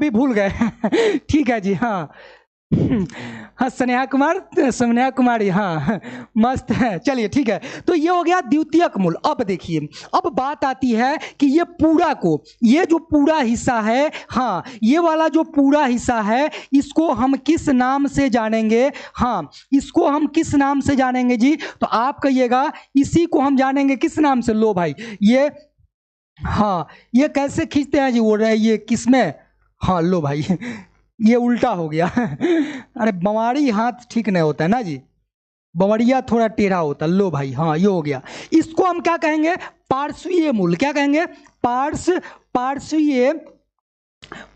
भूल गए ठीक है जी। हाँ स्नेहा कुमारी, हाँ मस्त है। चलिए ठीक है, तो ये हो गया द्वितीयक मूल। अब देखिए, अब बात आती है कि ये जो पूरा हिस्सा है, हाँ ये वाला जो पूरा हिस्सा है, इसको हम किस नाम से जानेंगे, हाँ इसको हम किस नाम से जानेंगे जी, तो आप कहिएगा इसी को हम जानेंगे किस नाम से। लो भाई ये, हाँ ये कैसे खींचते हैं जी, वो रहे ये किसमें, हाँ लो भाई ये उल्टा हो गया अरे बवाड़ी हाथ ठीक नहीं होता है ना जी, बवड़िया थोड़ा टेढ़ा होता। लो भाई, हाँ ये हो गया। इसको हम क्या कहेंगे, पार्श्वीय मूल। क्या कहेंगे,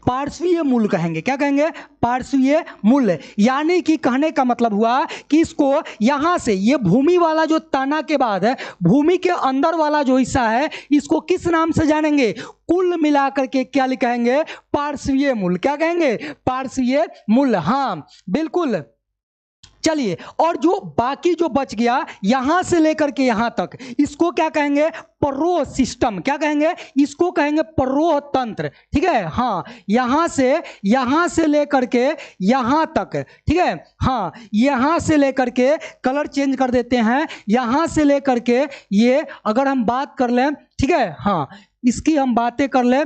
पार्श्वीय मूल कहेंगे। क्या कहेंगे, पार्श्वीय मूल। यानी कि कहने का मतलब हुआ कि इसको यहां से, ये भूमि वाला जो तना के बाद है, भूमि के अंदर वाला जो हिस्सा है, इसको किस नाम से जानेंगे, कुल मिलाकर के क्या लिखेंगे, पार्श्वीय मूल। क्या कहेंगे, पार्श्वीय मूल। हाँ बिल्कुल, चलिए, और जो बाकी जो बच गया यहां से लेकर के यहां तक, इसको क्या कहेंगे? प्ररोह सिस्टम। क्या कहेंगे? इसको कहेंगे प्ररोह तंत्र। ठीक है, हाँ, यहां से लेकर के यहां तक। ठीक है, हाँ, यहां से लेकर के, कलर चेंज कर देते हैं, यहां से लेकर के ये अगर हम बात कर लें, ठीक है, हाँ, इसकी हम बातें कर लें,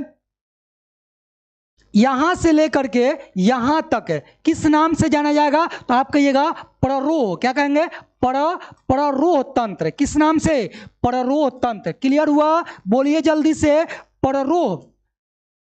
यहां से लेकर के यहां तक किस नाम से जाना जाएगा? तो आप कहिएगा प्ररोह। क्या कहेंगे? प्ररोह तंत्र। किस नाम से? प्ररोह तंत्र। क्लियर हुआ? बोलिए जल्दी से।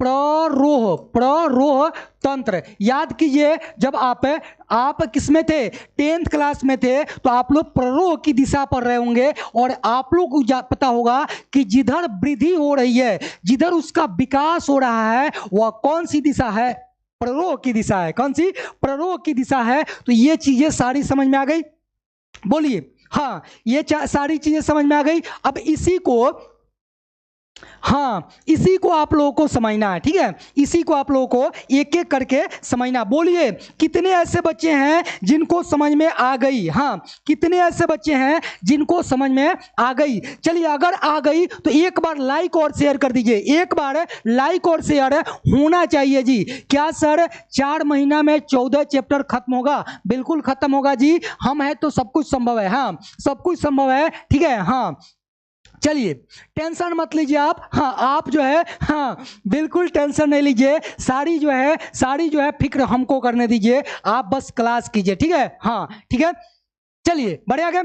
प्ररोह तंत्र। याद कीजिए, जब आप किस में थे? 10th क्लास में थे, तो आप लोग प्ररोह की दिशा पढ़ रहे होंगे, और आप लोग को पता होगा कि जिधर वृद्धि हो रही है, जिधर उसका विकास हो रहा है, वह कौन सी दिशा है? प्ररोह की दिशा है। कौन सी? प्ररोह की दिशा है। तो ये चीजें सारी समझ में आ गई? बोलिए। हाँ, ये सारी चीजें समझ में आ गई। अब इसी को आप लोगों को समझना है। ठीक है, इसी को आप लोगों को एक एक करके समझना। बोलिए, कितने ऐसे बच्चे हैं जिनको समझ में आ गई? हाँ, कितने ऐसे बच्चे हैं जिनको समझ में आ गई? चलिए, अगर आ गई तो एक बार लाइक और शेयर कर दीजिए। एक बार लाइक और शेयर होना चाहिए जी। क्या सर 4 महीना में 14 चैप्टर खत्म होगा? बिल्कुल खत्म होगा जी। हम हैं तो सब कुछ संभव है। हाँ, सब कुछ संभव है। ठीक है, हाँ, चलिए, टेंशन मत लीजिए आप। हाँ, आप जो है, हाँ, बिल्कुल टेंशन नहीं लीजिए। सारी जो है फिक्र हमको करने दीजिए। आप बस क्लास कीजिए। ठीक है, हाँ, ठीक है। चलिए, बढ़े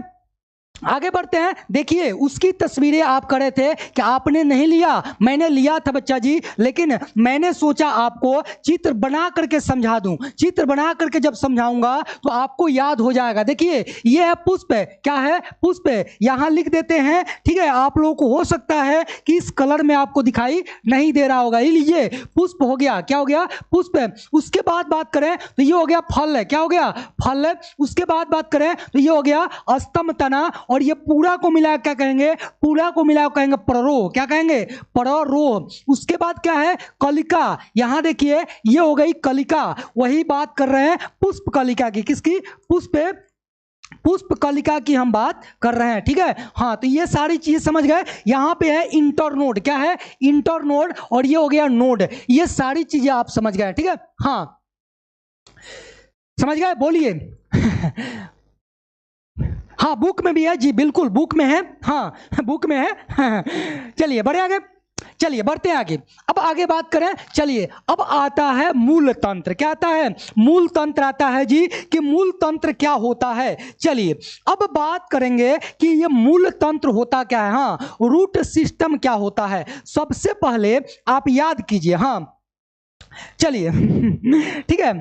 आगे बढ़ते हैं। देखिए, उसकी तस्वीरें आप कर रहे थे कि आपने नहीं लिया, मैंने लिया था बच्चा जी, लेकिन मैंने सोचा आपको चित्र बना करके समझा दूं। चित्र बना करके जब समझाऊंगा तो आपको याद हो जाएगा। देखिए, ये है पुष्प। क्या है? पुष्प। यहां लिख देते हैं। ठीक है, आप लोगों को हो सकता है कि इस कलर में आपको दिखाई नहीं दे रहा होगा। ये लीजिए, पुष्प हो गया। क्या हो गया? पुष्प। उसके बाद बात करें तो ये हो गया फल। क्या हो गया? फल। उसके बाद बात करें तो ये हो गया स्तंभ तना, और ये पूरा को मिला क्या कहेंगे? पूरा को मिला कहेंगे प्ररोह। क्या कहेंगे? प्ररोह। उसके बाद क्या है? कलिका। यहां देखिए, ये हो गई कलिका। वही बात कर रहे हैं पुष्प कलिका की। किसकी? पुष्प कलिका की हम बात कर रहे हैं। ठीक है, हाँ, तो ये सारी चीजें समझ गए। यहां पे है इंटरनोड। क्या है? इंटरनोड। और ये हो गया नोड। ये सारी चीजें आप समझ गए। ठीक है, हाँ, समझ गए? बोलिए। हाँ, बुक में भी है जी, बिल्कुल बुक में है। हाँ, बुक में है। चलिए, बढ़े आगे। चलिए, बढ़ते हैं आगे। अब आगे बात करें। चलिए, अब आता है मूल तंत्र। क्या आता है? मूल तंत्र आता है जी, कि मूल तंत्र क्या होता है। चलिए, अब बात करेंगे कि ये मूल तंत्र होता क्या है। हाँ, रूट सिस्टम क्या होता है। सबसे पहले आप याद कीजिए। हाँ, चलिए, ठीक है,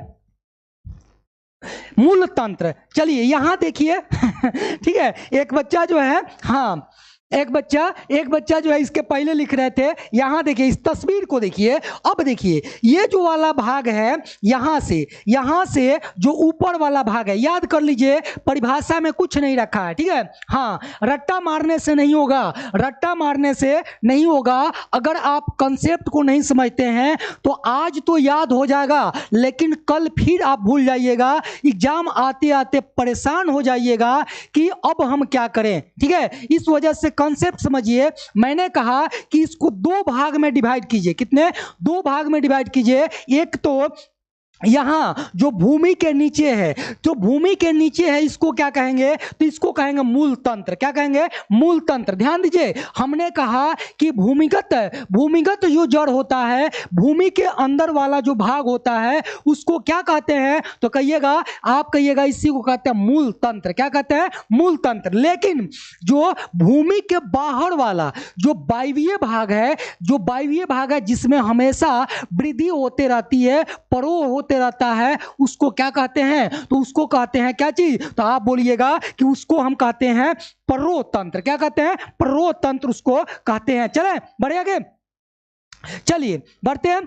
मूल तंत्र। चलिए, यहां देखिए, ठीक है, एक बच्चा जो है, हाँ, एक बच्चा जो है इसके पहले लिख रहे थे। यहां देखिए, इस तस्वीर को देखिए। अब देखिए, ये जो वाला भाग है, यहां से जो ऊपर वाला भाग है, याद कर लीजिए, परिभाषा में कुछ नहीं रखा है। ठीक है, हाँ, रट्टा मारने से नहीं होगा। रट्टा मारने से नहीं होगा। अगर आप कंसेप्ट को नहीं समझते हैं तो आज तो याद हो जाएगा, लेकिन कल फिर आप भूल जाइएगा। एग्जाम आते आते परेशान हो जाइएगा कि अब हम क्या करें। ठीक है, इस वजह से कॉन्सेप्ट समझिए। मैंने कहा कि इसको 2 भाग में डिवाइड कीजिए। कितने? 2 भाग में डिवाइड कीजिए। एक तो यहां जो भूमि के नीचे है, जो भूमि के नीचे है, इसको क्या कहेंगे? तो इसको कहेंगे मूल तंत्र। क्या कहेंगे? मूल तंत्र। ध्यान दीजिए, हमने कहा कि भूमिगत जो जड़ होता है, भूमि के अंदर वाला जो भाग होता है, उसको क्या कहते हैं? तो कहिएगा, आप कहिएगा, इसी को कहते हैं मूल तंत्र। क्या कहते हैं? मूल तंत्र। लेकिन जो भूमि के बाहर वाला जो वायवीय भाग है, जिसमें हमेशा वृद्धि होते रहती है, प्ररोह रहता है, उसको क्या कहते हैं? तो उसको कहते हैं क्या चीज? तो आप बोलिएगा कि उसको हम कहते हैं प्ररोह तंत्र। क्या कहते हैं? प्ररोह तंत्र उसको कहते हैं। चले, बढ़े आगे। चलिए, बढ़ते हैं।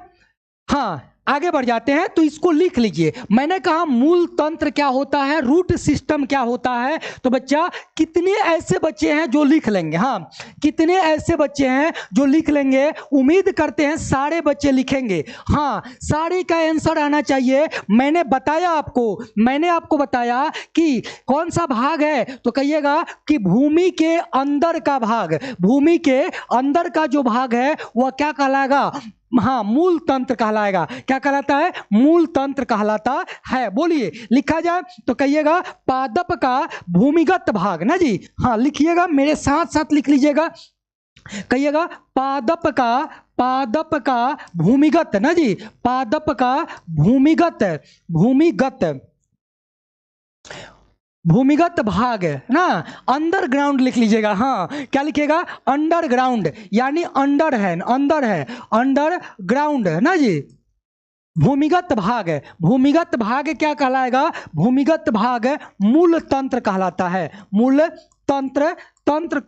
हाँ, आगे बढ़ जाते हैं, तो इसको लिख लीजिए। मैंने कहा मूल तंत्र क्या होता है, रूट सिस्टम क्या होता है। तो बच्चा कितने ऐसे बच्चे हैं जो लिख लेंगे, हाँ कितने ऐसे बच्चे हैं जो लिख लेंगे। उम्मीद करते हैं सारे बच्चे लिखेंगे, हाँ सारे का आंसर आना चाहिए। मैंने आपको बताया कि कौन सा भाग है, तो कहिएगा कि भूमि के अंदर का भाग, भूमि के अंदर का जो भाग है वह क्या कहलाएगा, हाँ मूल तंत्र कहलाएगा। क्या कहलाता है, मूल तंत्र कहलाता है। बोलिए लिखा जाए तो कहिएगा पादप का भूमिगत भाग ना जी, हाँ लिखिएगा मेरे साथ साथ लिख लीजिएगा, कहिएगा पादप का भूमिगत ना जी, पादप का भूमिगत भाग है ना, अंडरग्राउंड लिख लीजिएगा। हाँ क्या लिखिएगा, अंडरग्राउंड, यानी अंडर है अंडरग्राउंड है ना जी। भूमिगत भाग है, भूमिगत भाग क्या कहलाएगा, भूमिगत भाग मूल तंत्र कहलाता है, मूल तंत्र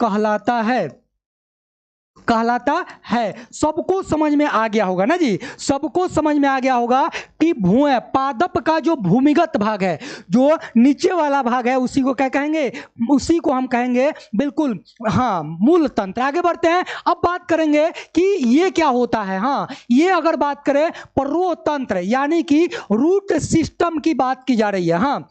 कहलाता है। सबको समझ में आ गया होगा ना जी, सबको समझ में आ गया होगा कि पादप का जो भूमिगत भाग है, जो नीचे वाला भाग है, उसी को क्या कहेंगे, उसी को हम कहेंगे बिल्कुल हाँ मूल तंत्र। आगे बढ़ते हैं, अब बात करेंगे कि ये क्या होता है। हाँ ये अगर बात करें प्ररोतंत्र, यानी कि रूट सिस्टम की बात की जा रही है। हाँ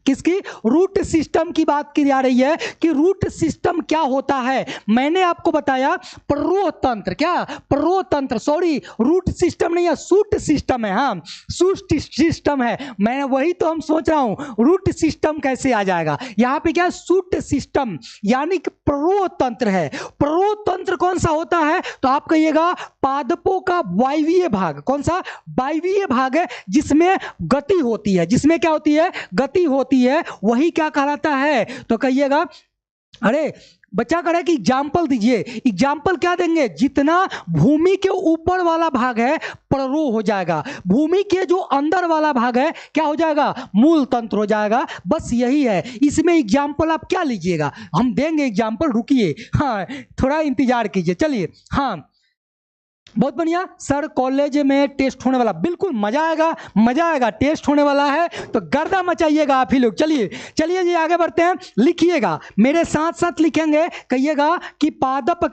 किसकी, रूट सिस्टम की बात की जा रही है कि रूट सिस्टम क्या होता है। मैंने आपको बताया प्ररोतंत्र, क्या प्ररोतंत्र, सॉरी रूट सिस्टम नहीं है, सूट सिस्टम है। हाँ सूट सिस्टम है, मैं वही तो हम सोच रहा हूं रूट सिस्टम कैसे आ जाएगा। यहां पे क्या सूट सिस्टम यानी कि प्ररोतंत्र है। प्ररोतंत्र कौन सा होता है, तो आप कहिएगा पादपों का वायवीय भाग। कौन सा, वायवीय भाग है, जिसमें गति होती है, जिसमें क्या होती है, गति होती है, वही क्या कहलाता है। तो कहिएगा, अरे बच्चा कह रहा है कि एग्जाम्पल दीजिए, एग्जाम्पल क्या देंगे, जितना भूमि के ऊपर वाला भाग है प्ररो हो जाएगा, भूमि के जो अंदर वाला भाग है क्या हो जाएगा, मूल तंत्र हो जाएगा। बस यही है, इसमें एग्जाम्पल आप क्या लीजिएगा, हम देंगे एग्जाम्पल, रुकिए हाँ थोड़ा इंतजार कीजिए। चलिए हाँ बहुत बढ़िया सर, कॉलेज में टेस्ट होने वाला, बिल्कुल मजा आएगा, टेस्ट होने वाला है तो गर्दा मचाइएगा आप ही लोग। चलिए जी आगे बढ़ते हैं, लिखिएगा मेरे साथ साथ लिखेंगे, कहिएगा कि पादप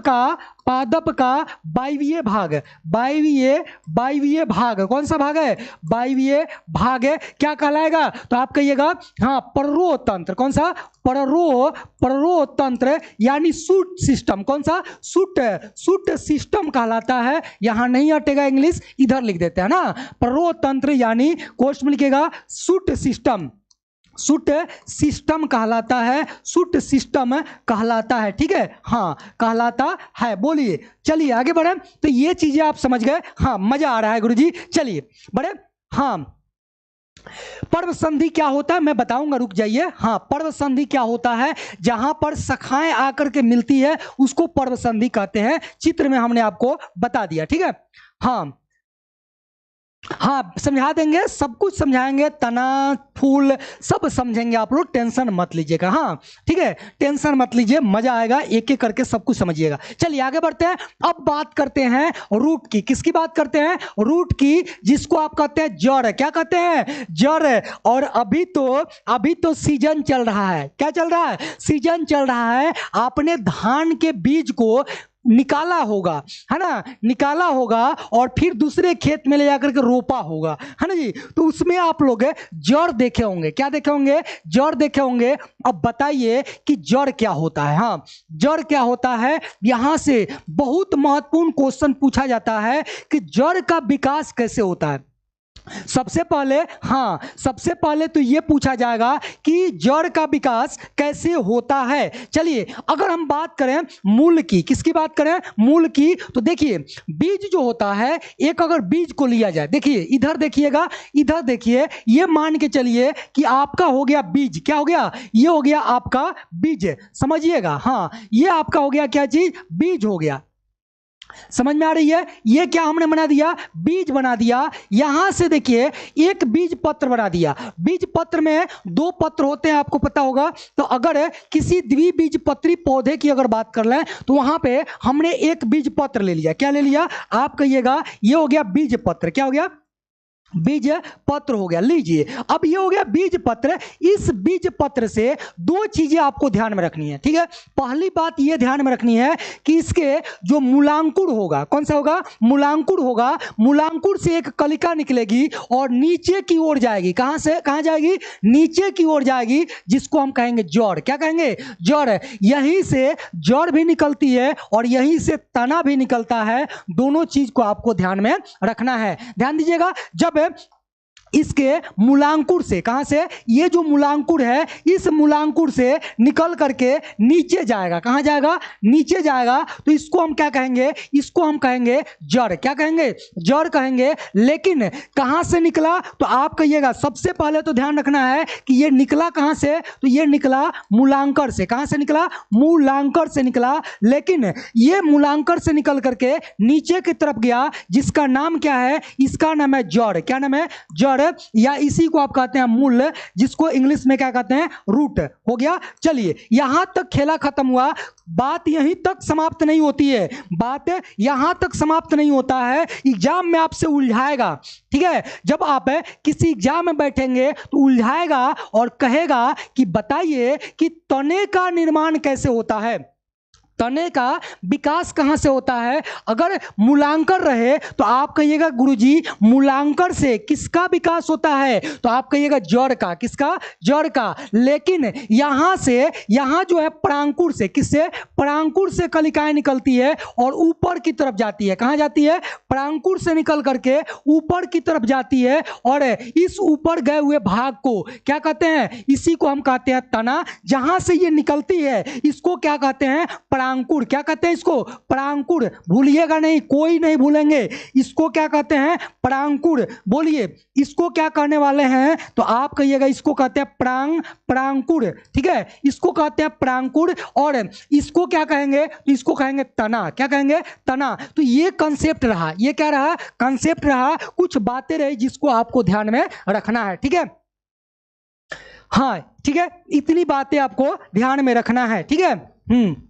का वायवीय भाग, वायवीय भाग कौन सा भाग है, वायवीय भाग है, क्या कहलाएगा, तो आप कहिएगा हाँ प्ररोतंत्र। कौन सा, प्ररोतंत्र यानी सूट सिस्टम। कौन सा, सूट सिस्टम कहलाता है। यहां नहीं हटेगा इंग्लिश, इधर लिख देते हैं ना, प्ररोतंत्र यानी कोष्ठ में लिखिएगा सूट सिस्टम, सूट सिस्टम कहलाता है, सूट सिस्टम कहलाता है। ठीक है, हाँ कहलाता है। बोलिए चलिए आगे बढ़े, तो ये चीजें आप समझ गए, हाँ मजा आ रहा है गुरुजी। चलिए बढ़े, हाँ पर्व संधि क्या होता है मैं बताऊंगा, रुक जाइए। हाँ पर्व संधि क्या होता है, जहां पर शाखाएं आकर के मिलती है उसको पर्व संधि कहते हैं। चित्र में हमने आपको बता दिया, ठीक है। हाँ समझा देंगे, सब कुछ समझाएंगे, तना फूल सब समझेंगे आप लोग, टेंशन मत लीजिएगा। हाँ ठीक है, टेंशन मत लीजिए, मजा आएगा, एक एक करके सब कुछ समझिएगा। चलिए आगे बढ़ते हैं, अब बात करते हैं रूट की। किसकी बात करते हैं, रूट की, जिसको आप कहते हैं जड़। क्या कहते हैं, जड़। और अभी तो सीजन चल रहा है, क्या चल रहा है, सीजन चल रहा है। आपने धान के बीज को निकाला होगा, है ना, निकाला होगा और फिर दूसरे खेत में ले जाकर के रोपा होगा, है ना जी। तो उसमें आप लोग जड़ देखे होंगे, क्या देखे होंगे, जड़ देखे होंगे। अब बताइए कि जड़ क्या होता है। हाँ जड़ क्या होता है, यहां से बहुत महत्वपूर्ण क्वेश्चन पूछा जाता है कि जड़ का विकास कैसे होता है। सबसे पहले तो यह पूछा जाएगा कि जड़ का विकास कैसे होता है। चलिए अगर हम बात करें मूल की, किसकी बात करें, मूल की, तो देखिए बीज जो होता है, एक अगर बीज को लिया जाए, देखिए इधर देखिएगा, इधर देखिए, ये मान के चलिए कि आपका हो गया बीज, क्या हो गया, ये हो गया आपका बीज, समझिएगा। हाँ ये आपका हो गया क्या चीज, बीज हो गया। समझ में आ रही है? ये क्या हमने बना दिया? बीज बना दिया। यहां से देखिए एक बीज पत्र बना दिया। बीज पत्र में दो पत्र होते हैं, आपको पता होगा। तो अगर किसी द्विबीजपत्री पौधे की अगर बात कर लें तो वहां पे हमने एक बीज पत्र ले लिया। क्या ले लिया? आप कहिएगा ये हो गया बीज पत्र। क्या हो गया? बीज पत्र हो गया। लीजिए अब ये हो गया बीज पत्र। इस बीज पत्र से दो चीजें आपको ध्यान में रखनी है, ठीक है। पहली बात ये ध्यान में रखनी है कि इसके जो मूलांकुर होगा, कौन सा होगा? मूलांकुर होगा। मूलांकुर से एक कलिका निकलेगी और नीचे की ओर जाएगी। कहां से कहां जाएगी? नीचे की ओर जाएगी, जिसको हम कहेंगे जड़। क्या कहेंगे? जड़। यहीं से जड़ भी निकलती है और यहीं से तना भी निकलता है। दोनों चीज को आपको ध्यान में रखना है। ध्यान दीजिएगा, जब इसके मूलांकुर से, कहां से? ये जो मूलांकुर है, इस मूलांकुर से निकल करके नीचे जाएगा। कहां जाएगा? नीचे जाएगा। तो इसको हम क्या कहेंगे? इसको हम कहेंगे जड़। क्या कहेंगे? जड़ कहेंगे। लेकिन कहां से निकला? तो आप कहिएगा सबसे पहले तो ध्यान रखना है कि ये निकला कहां से? तो ये निकला मूलांकर से। कहां से निकला? मूलांकर से निकला। लेकिन ये मूलांकर से निकल करके नीचे की तरफ गया, जिसका नाम क्या है? इसका नाम है जड़। क्या नाम है? जड़, या इसी को आप कहते हैं मूल, जिसको इंग्लिश में क्या कहते हैं? रूट। हो गया। चलिए यहां तक खेला खत्म हुआ। बात यहीं तक समाप्त नहीं होती है। बात यहां तक समाप्त नहीं होता है। एग्जाम में आपसे उलझाएगा, ठीक है। जब आप किसी एग्जाम में बैठेंगे तो उलझाएगा और कहेगा कि बताइए कि तने का निर्माण कैसे होता है, तने का विकास कहां से होता है। अगर मूलांकर रहे तो आप कहिएगा गुरुजी मूलांकर से किसका विकास होता है? तो आप कहिएगा जड़ का। किसका? जड़ का। लेकिन यहां से, यहां जो है परांकुर से, किससे? परांकुर से कलिकाएं निकलती है और ऊपर की तरफ जाती है। कहां जाती है? परांकुर से निकल करके ऊपर की तरफ जाती है और इस ऊपर गए हुए भाग को क्या कहते हैं? इसी को हम कहते हैं तना। जहां से ये निकलती है इसको क्या कहते हैं? परांकुर। क्या कहते हैं इसको? परांकुर। भूलिएगा नहीं, कोई नहीं भूलेंगे। इसको क्या कहते हैं? परांकुर। बोलिए इसको क्या कहने वाले हैं? तो आप कहिएगा इसको कहते हैं परांकुर, ठीक है। इसको कहते हैं परांकुर। और इसको क्या कहेंगे? तो इसको कहेंगे तना। क्या कहेंगे? तना। तो ये कंसेप्ट रहा। ये क्या रहा? कंसेप्ट रहा। कुछ बातें रही जिसको आपको ध्यान में रखना है, ठीक है। हाँ ठीक है, इतनी बातें आपको ध्यान में रखना है, ठीक है।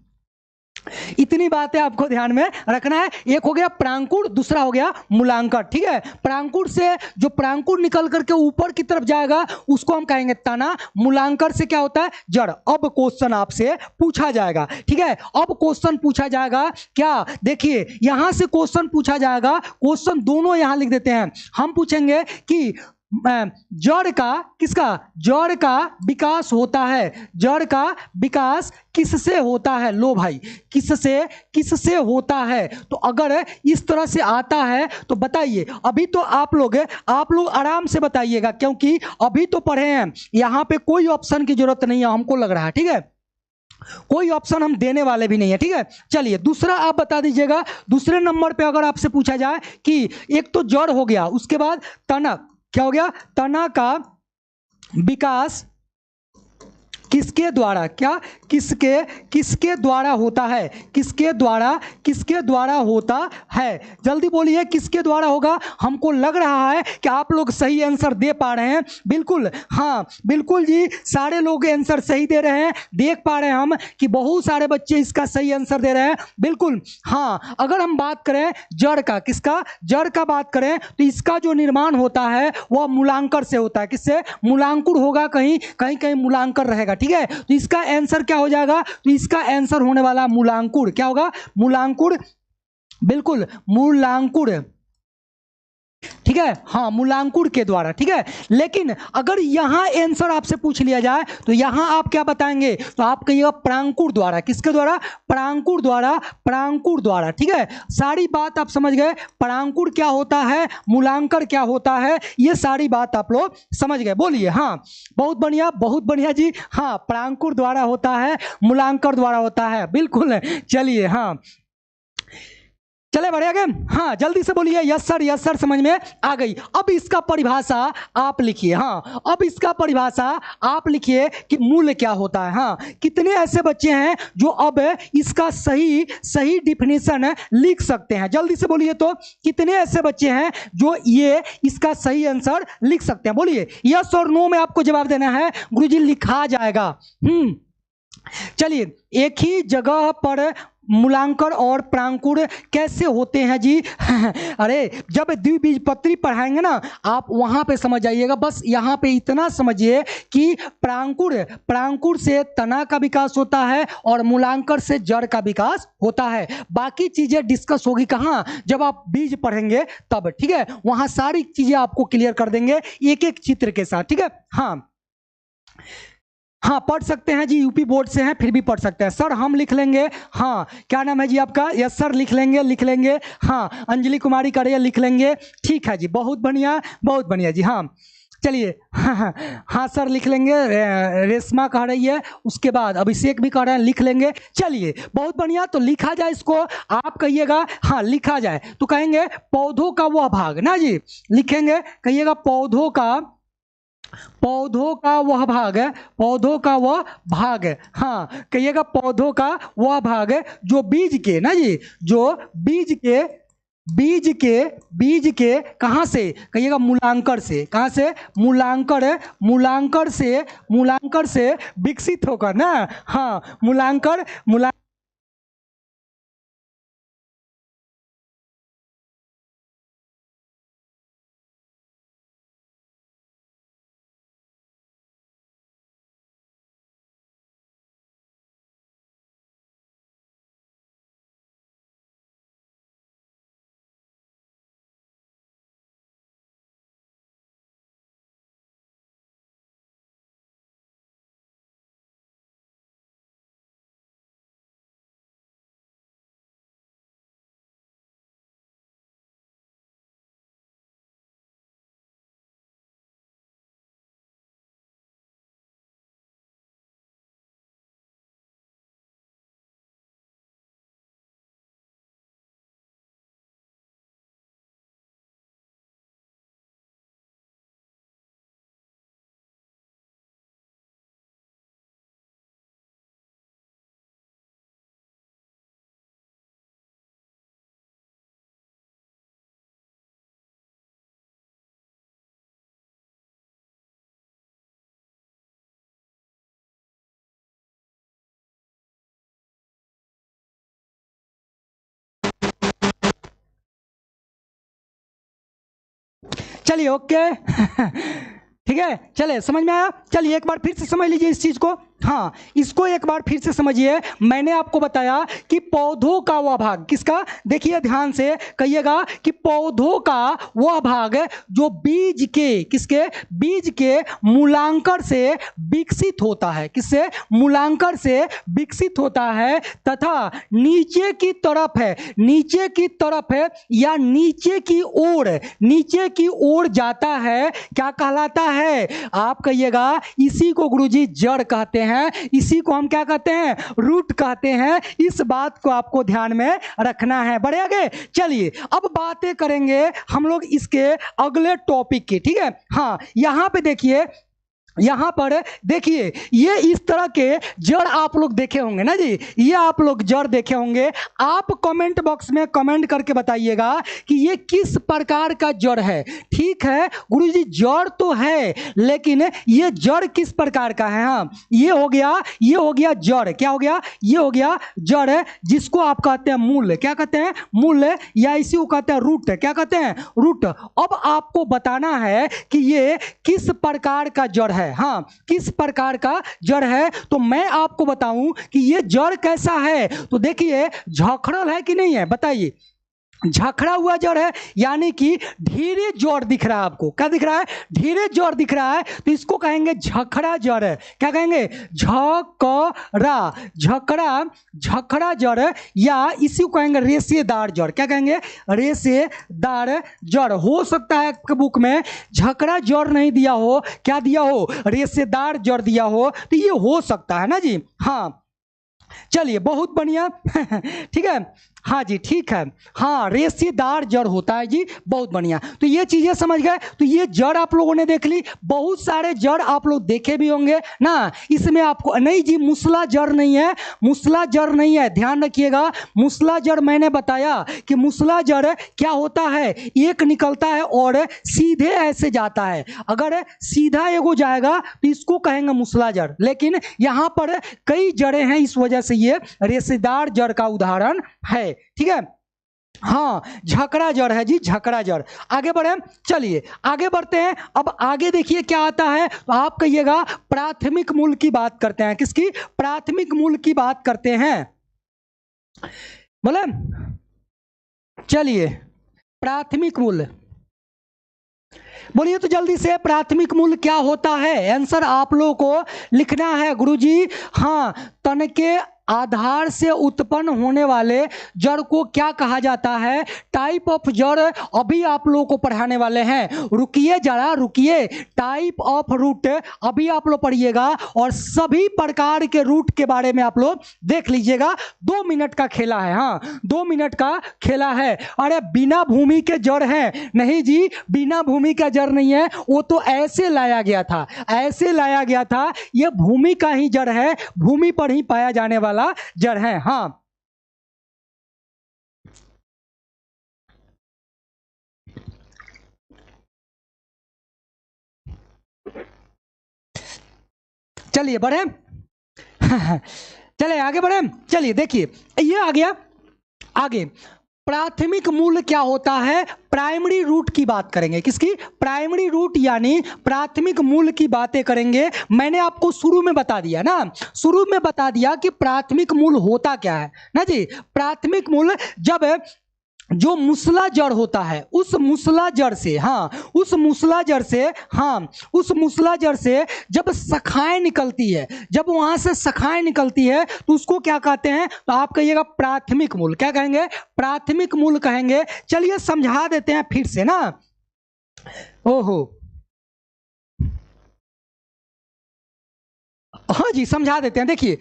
इतनी बातें आपको ध्यान में रखना है। एक हो गया परांकुर, दूसरा हो गया मूलांकर, ठीक है। परांकुर से जो परांकुर निकल करके ऊपर की तरफ जाएगा उसको हम कहेंगे तना। मूलांकर से क्या होता है? जड़। अब क्वेश्चन आपसे पूछा जाएगा, ठीक है। अब क्वेश्चन पूछा जाएगा क्या? देखिए यहां से क्वेश्चन पूछा जाएगा। क्वेश्चन दोनों यहां लिख देते हैं। हम पूछेंगे कि जड़ का, किसका? जड़ का विकास होता है। जड़ का विकास किससे होता है? लो भाई, किससे होता है? तो अगर इस तरह से आता है तो बताइए। अभी तो आप लोग आराम से बताइएगा, क्योंकि अभी तो पढ़े हैं। यहां पे कोई ऑप्शन की जरूरत नहीं है, हमको लग रहा है, ठीक है। कोई ऑप्शन हम देने वाले भी नहीं है, ठीक है। चलिए दूसरा आप बता दीजिएगा। दूसरे नंबर पे अगर आपसे पूछा जाए कि एक तो जड़ हो गया, उसके बाद तना। क्या हो गया? तना का विकास किसके द्वारा? क्या? किसके द्वारा होता है? किसके द्वारा होता है? जल्दी बोलिए किसके द्वारा होगा? हमको लग रहा है कि आप लोग सही आंसर दे पा रहे हैं। बिल्कुल, हाँ बिल्कुल जी, सारे लोग आंसर सही दे रहे हैं। देख पा रहे हैं हम कि बहुत सारे बच्चे इसका सही आंसर दे रहे हैं। बिल्कुल हाँ। अगर हम बात करें जड़ का, किसका? जड़ का बात करें तो इसका जो निर्माण होता है वह मूलांकर से होता है। किससे? मूलांकुर होगा, कहीं मूलांकर रहेगा, ठीक है। तो इसका आंसर क्या हो जाएगा? तो इसका आंसर होने वाला मूलांकुर। क्या होगा? मूलांकुर। बिल्कुल मूलांकुर, ठीक है। हाँ मूलांकुर के द्वारा, ठीक है। लेकिन अगर यहां आंसर आपसे पूछ लिया जाए तो यहां आप क्या बताएंगे? तो आप कहिएगा परांकुर द्वारा। किसके द्वारा? परांकुर द्वारा। परांकुर द्वारा, ठीक है। सारी बात आप समझ गए। परांकुर क्या होता है, मूलांकर क्या होता है, ये सारी बात आप लोग समझ गए। बोलिए हाँ। बहुत बढ़िया, बहुत बढ़िया जी। हाँ परांकुर द्वारा होता है, मूलांकर द्वारा होता है। बिल्कुल। चलिए हाँ, चले बढ़े आगे। हाँ जल्दी से बोलिए, यस सर समझ में आ गई। अब इसका परिभाषा आप लिखिए। हाँ अब इसका परिभाषा आप लिखिए कि मूल्य क्या होता है। हाँ कितने ऐसे बच्चे हैं जो अब इसका सही सही डिफिनेशन लिख सकते हैं? जल्दी से बोलिए तो, कितने ऐसे बच्चे हैं जो ये इसका सही आंसर लिख सकते हैं? बोलिए यस और नो में आपको जवाब देना है, गुरुजी लिखा जाएगा। चलिए, एक ही जगह पर मूलांकन और प्रांकुर कैसे होते हैं जी? अरे जब द्विबीजपत्री पढ़ाएंगे ना आप, वहां पे समझ आइएगा। बस यहाँ पे इतना समझिए कि प्रांकुर से तना का विकास होता है और मूलांकन से जड़ का विकास होता है। बाकी चीजें डिस्कस होगी कहाँ? जब आप बीज पढ़ेंगे तब, ठीक है? वहां सारी चीजें आपको क्लियर कर देंगे एक एक चित्र के साथ, ठीक है? हाँ पढ़ सकते हैं जी, यूपी बोर्ड से हैं फिर भी पढ़ सकते हैं। सर हम लिख लेंगे। हाँ क्या नाम है जी आपका? यस सर लिख लेंगे। हाँ अंजलि कुमारी करिए, लिख लेंगे। ठीक है जी, बहुत बढ़िया जी। हाँ चलिए, हाँ सर लिख लेंगे। रेशमा कह रही है, उसके बाद अभिषेक भी कह रहे हैं, लिख लेंगे। चलिए बहुत बढ़िया, तो लिखा जाए इसको। आप कहिएगा हाँ लिखा जाए, तो कहेंगे पौधों का वह भाग ना जी, लिखेंगे, कहिएगा पौधों का वह भाग है, पौधों का वह भाग है। हाँ कहिएगा पौधों का वह भाग है जो बीज के ना जी, जो बीज के कहाँ से? कहिएगा मूलांकर से। कहाँ से? मूलांकर से विकसित होकर ना। हाँ मूलांकर चलिए ओके। ठीक है, चले समझ में आया? चलिए एक बार फिर से समझ लीजिए इस चीज को। हाँ इसको एक बार फिर से समझिए। मैंने आपको बताया कि पौधों का वह भाग, किसका? देखिए ध्यान से, कहिएगा कि पौधों का वह भाग जो बीज के, किसके? बीज के मूलांकर से विकसित होता है। किससे? मूलांकर से विकसित होता है, तथा नीचे की तरफ है, या नीचे की ओर जाता है। क्या कहलाता है? आप कहिएगा इसी को गुरुजी जड़ कहते हैं, इसी को हम क्या कहते हैं? रूट कहते हैं। इस बात को आपको ध्यान में रखना है। बढ़े आगे, चलिए अब बातें करेंगे हम लोग इसके अगले टॉपिक की, ठीक है? हाँ यहां पे देखिए, यहां पर देखिए, ये इस तरह के जड़ आप लोग देखे होंगे ना जी, ये आप लोग जड़ देखे होंगे। आप कमेंट बॉक्स में कमेंट करके बताइएगा कि ये किस प्रकार का जड़ है। ठीक है गुरुजी जड़ तो है, लेकिन ये जड़ किस प्रकार का है? हाँ ये हो गया जड़। क्या हो गया? ये हो गया जड़, जिसको आप कहते हैं मूल। क्या कहते हैं? मूल, या इसी को कहते हैं रूट। क्या कहते हैं? रूट। अब आपको बताना है कि ये किस प्रकार का जड़ है। हाँ किस प्रकार का जड़ है? तो मैं आपको बताऊं कि ये जड़ कैसा है। तो देखिए झखड़ल है कि नहीं है, बताइए। झखड़ा हुआ जड़ है, यानी कि धीरे जड़ दिख रहा है आपको। क्या दिख रहा है? धीरे जड़ दिख रहा है, तो इसको कहेंगे झखड़ा जड़। क्या कहेंगे? झखड़ा जड़, या इसी को कहेंगे रेशेदार जड़। क्या कहेंगे? रेशेदार जड़। हो सकता है बुक में झखड़ा जड़ नहीं दिया हो, क्या दिया हो? रेशेदार जड़ दिया हो, तो ये हो सकता है ना जी। हाँ चलिए बहुत बढ़िया। ठीक है, हाँ जी, ठीक है। हाँ, रेशेदार जड़ होता है जी, बहुत बढ़िया। तो ये चीजें समझ गए। तो ये जड़ आप लोगों ने देख ली, बहुत सारे जड़ आप लोग देखे भी होंगे ना। इसमें आपको नहीं जी, मूसला जड़ नहीं है, मूसला जड़ नहीं है, ध्यान रखिएगा। मूसला जड़ मैंने बताया कि मूसला जड़ क्या होता है, एक निकलता है और सीधे ऐसे जाता है। अगर सीधा एगो जाएगा तो इसको कहेंगे मूसला जड़, लेकिन यहां पर कई जड़ें हैं, इस वजह से ये रेशेदार जड़ का उदाहरण है। ठीक है, हाँ, झकड़ा जड़ है जी, झकड़ा जड़। आगे बढ़े, चलिए आगे बढ़ते हैं। अब आगे देखिए क्या आता है, तो आप कहिएगा प्राथमिक मूल की बात करते हैं। किसकी? प्राथमिक मूल की बात करते हैं। बोले, चलिए प्राथमिक मूल बोलिए तो जल्दी से, प्राथमिक मूल क्या होता है? आंसर आप लोगों को लिखना है गुरुजी। हाँ, तन के आधार से उत्पन्न होने वाले जड़ को क्या कहा जाता है? टाइप ऑफ जड़ अभी आप लोगों को पढ़ाने वाले हैं। रुकिए जरा, रुकिए। टाइप ऑफ रूट अभी आप लोग पढ़िएगा और सभी प्रकार के रूट के बारे में आप लोग देख लीजिएगा। 2 मिनट का खेला है। हाँ, 2 मिनट का खेला है। अरे बिना भूमि के जड़ है? नहीं जी, बिना भूमि का जड़ नहीं है, वो तो ऐसे लाया गया था, ऐसे लाया गया था। ये भूमि का ही जड़ है, भूमि पर ही पाया जाने वाला जड़ है। हाँ, चलिए बढ़े। चलिए आगे बढ़े। चलिए देखिए, ये आ गया आगे। प्राथमिक मूल क्या होता है? प्राइमरी रूट की बात करेंगे। किसकी? प्राइमरी रूट, यानी प्राथमिक मूल की बातें करेंगे। मैंने आपको शुरू में बता दिया ना, शुरू में बता दिया कि प्राथमिक मूल होता क्या है ना जी। प्राथमिक मूल जब जो मूसला जड़ होता है, उस मूसला जड़ से, हाँ, उस मूसला जड़ से, हाँ, उस मूसला जड़ से जब शाखाएं निकलती है, जब वहां से शाखाएं निकलती है तो उसको क्या कहते हैं? तो आप कहिएगा प्राथमिक मूल। क्या कहेंगे? प्राथमिक मूल कहेंगे। चलिए समझा देते हैं फिर से ना। ओहो, हाँ जी, समझा देते हैं। देखिए,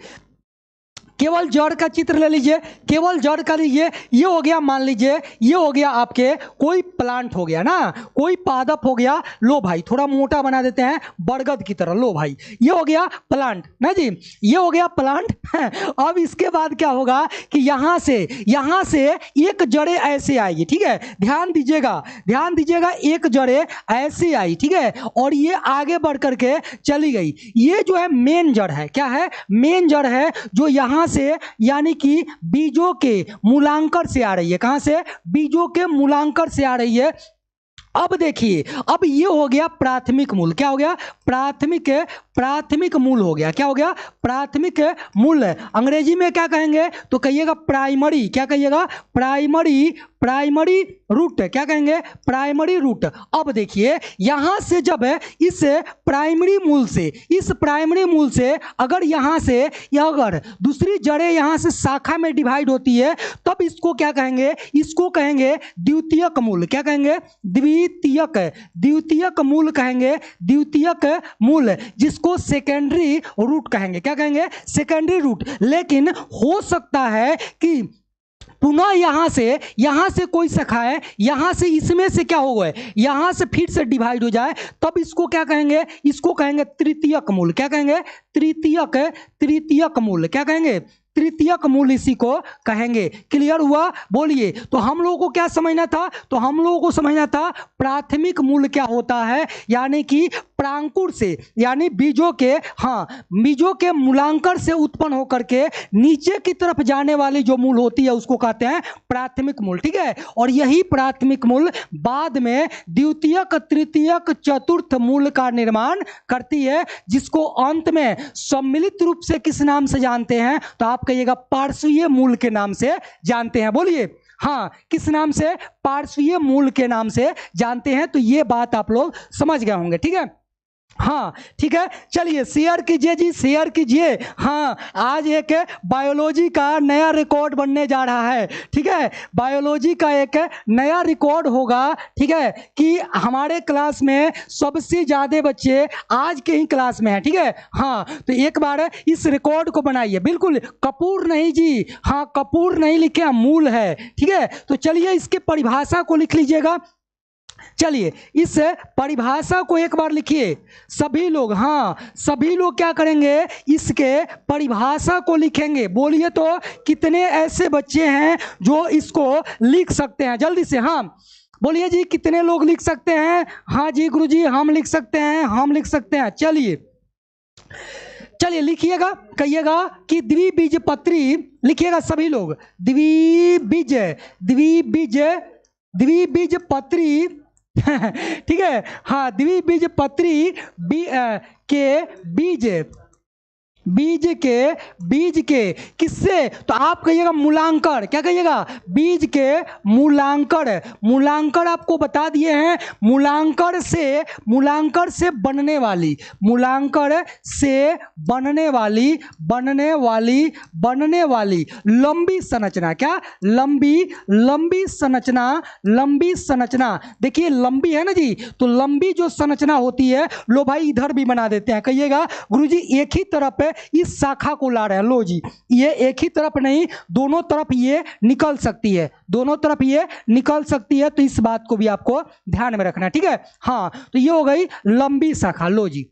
केवल जड़ का चित्र ले लीजिए, केवल जड़ का लीजिए। ये हो गया, मान लीजिए ये हो गया आपके कोई प्लांट हो गया ना, कोई पादप हो गया। लो भाई, थोड़ा मोटा बना देते हैं, बरगद की तरह। लो भाई, ये हो गया प्लांट ना जी, ये हो गया प्लांट। अब इसके बाद क्या होगा कि यहां से एक जड़े ऐसे आएगी। ठीक है, ध्यान दीजिएगा, ध्यान दीजिएगा। एक जड़े ऐसे आई, ठीक है, और ये आगे बढ़ करके चली गई। ये जो है मेन जड़ है। क्या है? मेन जड़ है, जो यहां से, यानी कि बीजों के मूलांकर से आ रही है। कहां से? बीजों के मूलांकर से आ रही है। अब देखिए, अब ये हो गया प्राथमिक मूल। क्या हो गया? प्राथमिक मूल हो गया। क्या हो गया? प्राथमिक मूल। अंग्रेजी में क्या कहेंगे? तो कहिएगा प्राइमरी। क्या कहिएगा? Primary root. क्या कहेंगे? Primary root. अब देखिए, यहां से जब इस प्राइमरी मूल से अगर यहां से या अगर दूसरी जड़ें यहां से शाखा में डिवाइड होती है, तब इसको क्या कहेंगे? इसको कहेंगे द्वितीयक मूल। क्या कहेंगे? द्वितीयक मूल कहेंगे, द्वितीयक मूल, जिसको सेकेंडरी रूट कहेंगे। क्या कहेंगे? Secondary root. लेकिन हो सकता है कि पुनः यहां से कोई शाखा है, यहां से इसमें से क्या हो गए, यहां से फिर से डिवाइड हो जाए, तब इसको क्या कहेंगे? इसको कहेंगे तृतीयक मूल। क्या कहेंगे? तृतीयक मूल। क्या कहेंगे? तृतीयक मूल इसी को कहेंगे। क्लियर हुआ? बोलिए। तो हम लोगों को क्या समझना था? तो हम लोगों को समझना था प्राथमिक मूल क्या होता है, यानी कि प्रांकुर से, यानी बीजों के, हाँ, बीजों के मूलांकर से उत्पन्न होकर के नीचे की तरफ जाने वाली जो मूल होती है उसको कहते हैं प्राथमिक मूल। ठीक है, और यही प्राथमिक मूल बाद में द्वितीयक, तृतीयक, चतुर्थ मूल का निर्माण करती है, जिसको अंत में सम्मिलित रूप से किस नाम से जानते हैं? तो आप कहिएगा पार्श्वीय मूल के नाम से जानते हैं। बोलिए, हाँ, किस नाम से? पार्श्वीय मूल के नाम से जानते हैं। तो ये बात आप लोग समझ गए होंगे। ठीक है, हाँ ठीक है, चलिए शेयर कीजिए जी, शेयर कीजिए। हाँ, आज एक बायोलॉजी का नया रिकॉर्ड बनने जा रहा है। ठीक है, बायोलॉजी का एक नया रिकॉर्ड होगा। ठीक है, कि हमारे क्लास में सबसे ज्यादा बच्चे आज के ही क्लास में है। ठीक है, हाँ तो एक बार इस रिकॉर्ड को बनाइए। बिल्कुल कपूर नहीं जी, हाँ कपूर नहीं लिखे, अमूल है। ठीक है, तो चलिए इसके परिभाषा को लिख लीजिएगा। चलिए इस परिभाषा को एक बार लिखिए सभी लोग। हाँ सभी लोग क्या करेंगे, इसके परिभाषा को लिखेंगे। बोलिए तो कितने ऐसे बच्चे हैं जो इसको लिख सकते हैं, जल्दी से। हाँ बोलिए जी, कितने लोग लिख सकते हैं? हाँ जी गुरुजी, हम लिख सकते हैं, हम लिख सकते हैं। चलिए चलिए लिखिएगा, कहिएगा कि द्विबीजपत्री लिखिएगा सभी लोग। द्विबीज द्विबीज द्विबीजपत्री ठीक है, हाँ द्विबीजपत्री के बीज के किससे? तो आप कहिएगा मूलांकर। क्या कहिएगा? बीज के मूलांकर। मूलांकर आपको बता दिए हैं, मूलांकर से बनने वाली, मूलांकर से बनने वाली लंबी संरचना। क्या? लंबी संरचना। देखिए लंबी है ना जी, तो लंबी जो संरचना होती है, लो भाई इधर भी बना देते हैं। कहिएगा गुरुजी एक ही तरफ इस शाखा को ला रहे हैं। लो जी, ये एक ही तरफ नहीं, दोनों तरफ ये निकल सकती है, दोनों तरफ ये निकल सकती है। तो इस बात को भी आपको ध्यान में रखना है। ठीक है, हाँ तो ये हो गई लंबी शाखा। लो जी,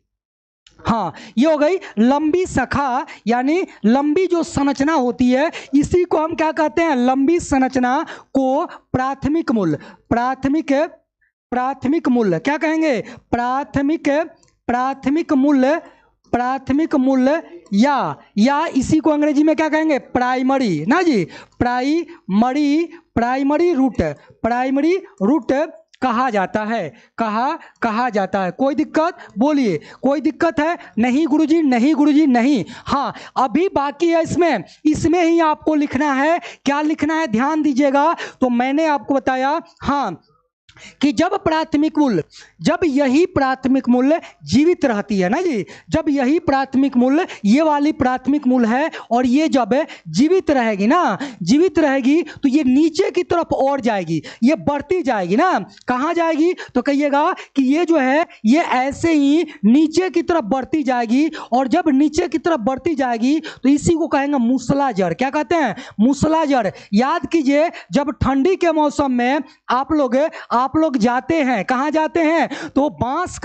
हाँ ये हो गई लंबी शाखा, यानी लंबी जो संरचना होती है, इसी को हम क्या कहते हैं? लंबी संरचना को प्राथमिक मूल, प्राथमिक मूल्य क्या कहेंगे? प्राथमिक मूल्य या इसी को अंग्रेजी में क्या कहेंगे? प्राइमरी ना जी, प्राइमरी रूट कहा जाता है। कहा जाता है। कोई दिक्कत? बोलिए, कोई दिक्कत है? नहीं गुरुजी, नहीं गुरुजी, नहीं। हाँ अभी बाकी है, इसमें ही आपको लिखना है। क्या लिखना है? ध्यान दीजिएगा। तो मैंने आपको बताया हाँ कि जब यही प्राथमिक मूल्य जीवित रहती है ना जी, जब यही प्राथमिक मूल्य, ये वाली प्राथमिक मूल्य है, और ये जब जीवित रहेगी ना, जीवित रहेगी तो ये नीचे की तरफ और जाएगी, ये बढ़ती जाएगी ना। कहाँ जाएगी? तो कहिएगा कि ये जो है ये ऐसे ही नीचे की तरफ बढ़ती जाएगी, और जब नीचे की तरफ बढ़ती जाएगी तो इसी को कहेंगे मूसला जड़। क्या कहते हैं? मूसला जड़। याद कीजिए, जब ठंडी के मौसम में आप लोग जाते हैं, कहाँ जाते हैं? तो बांस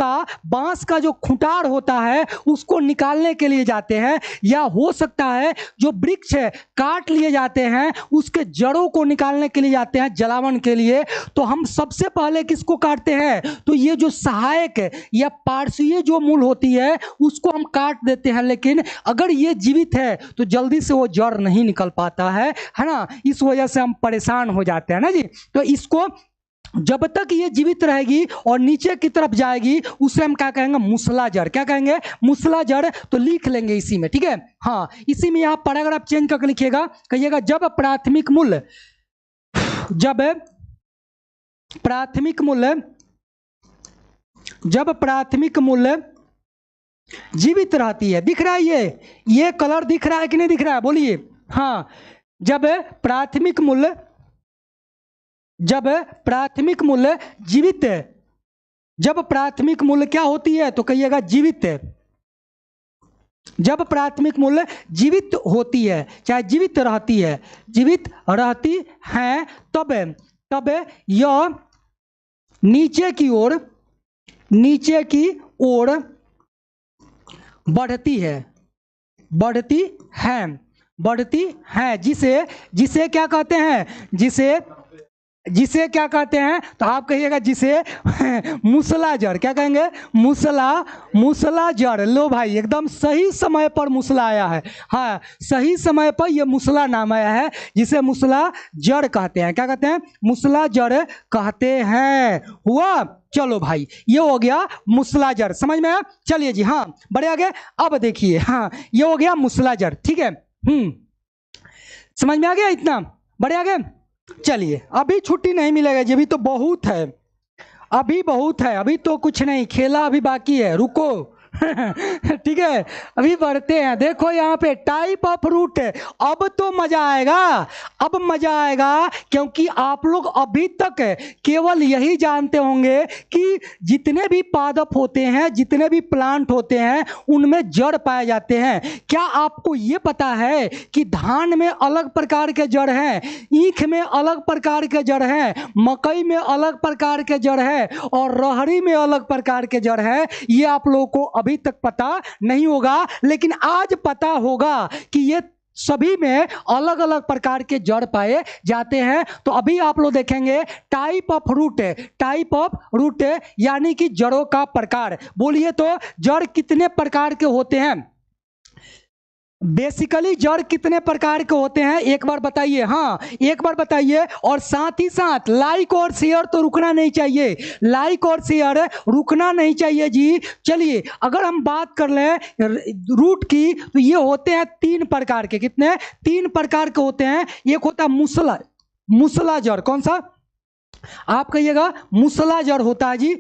का जो खुंटार होता है उसको निकालने के लिए जाते हैं, या हो सकता है जो वृक्ष है काट लिए जाते हैं, उसके जड़ों को निकालने के लिए जाते हैं, जलावन के लिए। तो हम सबसे पहले किसको काटते हैं? तो ये जो सहायक या पार्श्वीय जो मूल होती है उसको हम काट देते हैं, लेकिन अगर ये जीवित है तो जल्दी से वो जड़ नहीं निकल पाता है ना, इस वजह से हम परेशान हो जाते हैं ना जी। तो इसको जब तक ये जीवित रहेगी और नीचे की तरफ जाएगी, उसे हम क्या कहेंगे? मूसला जड़। क्या कहेंगे? मूसला जड़। तो लिख लेंगे इसी में। ठीक है, हाँ इसी में आप पैराग्राफ चेंज करके लिखिएगा, कहिएगा जब प्राथमिक मूल्य जीवित रहती है। दिख रहा है? ये कलर दिख रहा है कि नहीं दिख रहा है? बोलिए। हाँ जब प्राथमिक मूल्य जीवित है, जब प्राथमिक मूल्य क्या होती है? तो कहिएगा जीवित है। जब प्राथमिक मूल्य जीवित होती है, चाहे जीवित रहती है, तब यह नीचे की ओर बढ़ती है, जिसे क्या कहते हैं? जिसे क्या कहते हैं? तो आप कहिएगा जिसे मूसला जड़। क्या कहेंगे? मूसला जड़। लो भाई एकदम सही समय पर मूसला आया है। हाँ सही समय पर ये मूसला नाम आया है, जिसे मूसला जड़ कहते हैं। क्या कहते हैं? मूसला जड़ कहते हैं। हुआ? चलो भाई ये हो गया मूसला जड़। समझ में आया? चलिए जी, हाँ बढ़े आगे। अब देखिए, हाँ ये हो गया मूसला जड़। ठीक है, समझ में आ गया? इतना बढ़े आगे। चलिए अभी छुट्टी नहीं मिलेगा जी, अभी तो बहुत है, अभी तो कुछ नहीं, खेला अभी बाकी है। रुको ठीक है, अभी बढ़ते हैं। देखो यहाँ पे टाइप ऑफ रूट है। अब तो मजा आएगा, अब मजा आएगा, क्योंकि आप लोग अभी तक केवल यही जानते होंगे कि जितने भी पादप होते हैं, जितने भी प्लांट होते हैं, उनमें जड़ पाए जाते हैं। क्या आपको ये पता है कि धान में अलग प्रकार के जड़ हैं, ईख में अलग प्रकार के जड़ हैं, मकई में अलग प्रकार के जड़ है और रहरी में अलग प्रकार के जड़ है? ये आप लोगों को अभी तक पता नहीं होगा, लेकिन आज पता होगा कि ये सभी में अलग अलग प्रकार के जड़ पाए जाते हैं। तो अभी आप लोग देखेंगे टाइप ऑफ रूट है, टाइप ऑफ रूट है यानी कि जड़ों का प्रकार। बोलिए तो जड़ कितने प्रकार के होते हैं? बेसिकली जड़ कितने प्रकार के होते हैं एक बार बताइए। हाँ, एक बार बताइए। और साथ ही साथ लाइक और शेयर तो रुकना नहीं चाहिए, लाइक और शेयर रुकना नहीं चाहिए जी। चलिए, अगर हम बात कर लें रूट की तो ये होते हैं 3 प्रकार के। कितने? 3 प्रकार के होते हैं। एक होता है मूसला जड़। कौन सा? आप कहिएगा। मूसला जड़ होता है जी,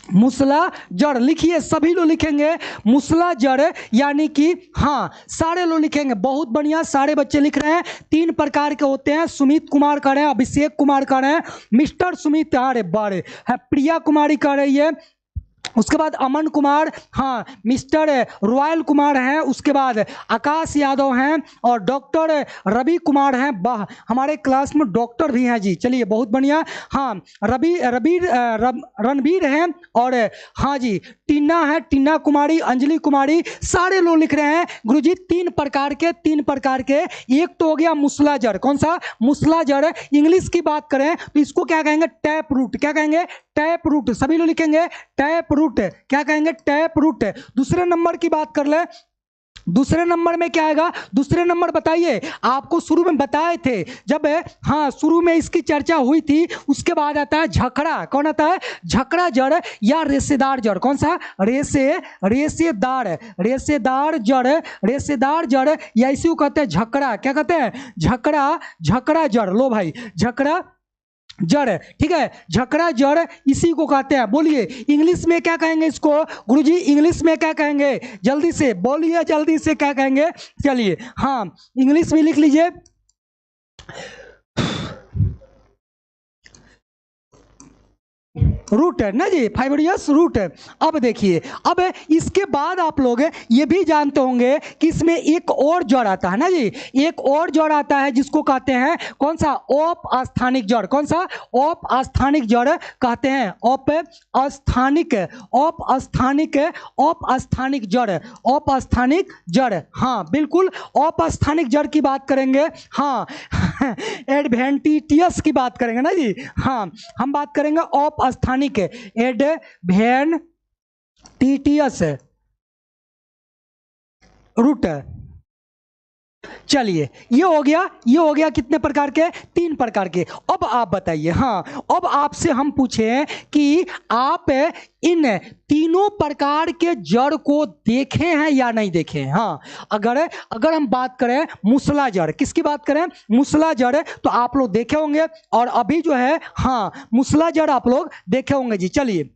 मूसला जड़। लिखिए, सभी लोग लिखेंगे मूसला जड़, यानी कि हाँ सारे लोग लिखेंगे। बहुत बढ़िया, सारे बच्चे लिख रहे हैं। 3 प्रकार के होते हैं। सुमित कुमार कर रहे हैं, अभिषेक कुमार कर रहे हैं, मिस्टर सुमित, अरे बड़े है, प्रिया कुमारी कर रही है, उसके बाद अमन कुमार, हाँ मिस्टर रॉयल कुमार हैं, उसके बाद आकाश यादव हैं और डॉक्टर रवि कुमार हैं। वाह, हमारे क्लास में डॉक्टर भी हैं जी। चलिए, बहुत बढ़िया। हाँ, रणबीर हैं और हाँ जी टीना है, टीना कुमारी, अंजलि कुमारी, सारे लोग लिख रहे हैं गुरुजी 3 प्रकार के, 3 प्रकार के। एक तो हो गया मूसला जड़। कौन सा? मूसला जड़। इंग्लिश की बात करें तो इसको क्या कहेंगे? Tap root. क्या कहेंगे? Tap root. सभी लोग लिखेंगे टैप रूट। क्या कहेंगे? Tap root. दूसरे नंबर की बात कर ले, दूसरे नंबर में क्या आएगा? दूसरे नंबर बताइए। आपको शुरू में बताए थे जब, हाँ शुरू में इसकी चर्चा हुई थी। उसके बाद आता है झकड़ा। कौन आता है? झकड़ा जड़ या रेशेदार जड़। कौन सा? रेशेदार जड़ या इसी को कहते हैं झकड़ा। क्या कहते हैं? झकड़ा जड़। लो भाई, झकड़ा जड़, ठीक है, झकड़ा जड़ इसी को कहते हैं। बोलिए इंग्लिश में क्या कहेंगे इसको? गुरुजी इंग्लिश में क्या कहेंगे? जल्दी से बोलिए, जल्दी से क्या कहेंगे? चलिए, हाँ इंग्लिश में लिख लीजिए। रूट है ना जी, फाइबरियस रूट है। अब देखिए, अब इसके बाद आप लोग ये भी जानते होंगे कि इसमें एक और जड़ आता है ना जी, एक और जड़ आता है जिसको कहते हैं कौन सा? औपस्थानिक जड़। कौन सा? औपस्थानिक जड़ कहते हैं। औपस्थानिक जड़। हाँ बिल्कुल, औपस्थानिक जड़ की बात करेंगे। हाँ एडवेंटिटियस की बात करेंगे ना जी। हाँ, हम बात करेंगे औपस्थानिक एडवेंटिटियस रूट। चलिए, ये हो गया कितने प्रकार के? 3 प्रकार के। अब आप बताइए, हाँ अब आपसे हम पूछें कि आप इन तीनों प्रकार के जड़ को देखे हैं या नहीं देखे हैं? हाँ, अगर हम बात करें मूसला जड़, किसकी बात करें? मूसला जड़, तो आप लोग देखे होंगे। और अभी जो है, हाँ मूसला जड़ आप लोग देखे होंगे जी। चलिए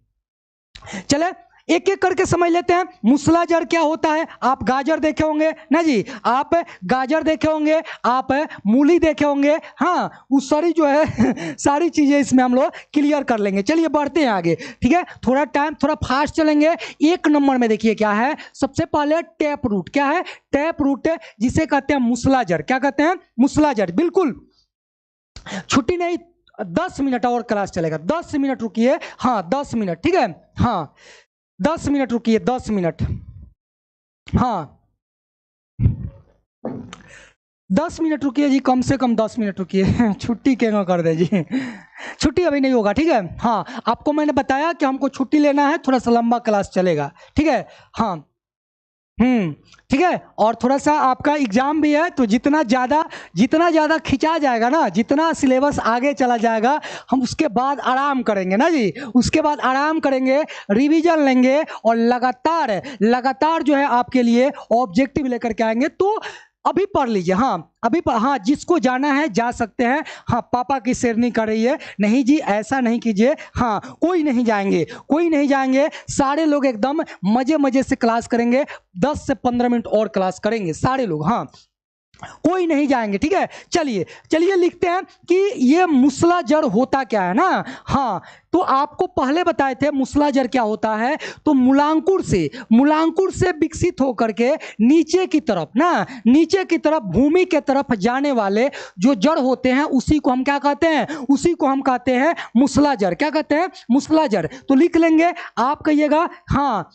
एक एक करके समझ लेते हैं। मूसला जड़ क्या होता है? आप गाजर देखे होंगे ना जी, आप गाजर देखे होंगे, आप मूली देखे होंगे। हाँ, उस सारी जो है सारी चीजें इसमें हम लोग क्लियर कर लेंगे। चलिए बढ़ते हैं आगे, ठीक है, थोड़ा टाइम थोड़ा फास्ट चलेंगे। 1 नंबर में देखिए क्या है? सबसे पहले टैप रूट। क्या है? टैप रूट, जिसे कहते हैं मूसला जड़। क्या कहते हैं? मूसला जड़। बिल्कुल, छुट्टी नहीं, 10 मिनट और क्लास चलेगा। 10 मिनट रुकिए। हाँ 10 मिनट, ठीक है। हाँ 10 मिनट रुकिए, 10 मिनट। हाँ 10 मिनट रुकिए जी, कम से कम 10 मिनट रुकिए। छुट्टी क्यों कर दे जी? छुट्टी अभी नहीं होगा, ठीक है। हाँ, आपको मैंने बताया कि हमको छुट्टी लेना है, थोड़ा सा लंबा क्लास चलेगा, ठीक है। हाँ ठीक है। और थोड़ा सा आपका एग्जाम भी है, तो जितना ज़्यादा खिंचा जाएगा ना, जितना सिलेबस आगे चला जाएगा, हम उसके बाद आराम करेंगे ना जी। उसके बाद आराम करेंगे, रिवीजन लेंगे और लगातार जो है आपके लिए ऑब्जेक्टिव लेकर के आएंगे। तो अभी पढ़ लीजिए, हाँ अभी हाँ जिसको जाना है जा सकते हैं। हाँ पापा की शेरनी कर रही है, नहीं जी ऐसा नहीं कीजिए, हाँ कोई नहीं जाएंगे, कोई नहीं जाएंगे, सारे लोग एकदम मजे मजे से क्लास करेंगे, 10 से 15 मिनट और क्लास करेंगे सारे लोग, हाँ कोई नहीं जाएंगे, ठीक है। चलिए चलिए लिखते हैं कि ये मूसलाजर होता क्या है ना। हाँ तो आपको पहले बताए थे मूसलाजर क्या होता है, तो मूलांकुर से विकसित होकर के नीचे की तरफ ना, नीचे की तरफ भूमि के तरफ जाने वाले जो जड़ होते हैं उसी को हम क्या कहते हैं, उसी को हम कहते हैं मूसलाजर। क्या कहते हैं, मूसलाजर। तो लिख लेंगे, आप कहिएगा हाँ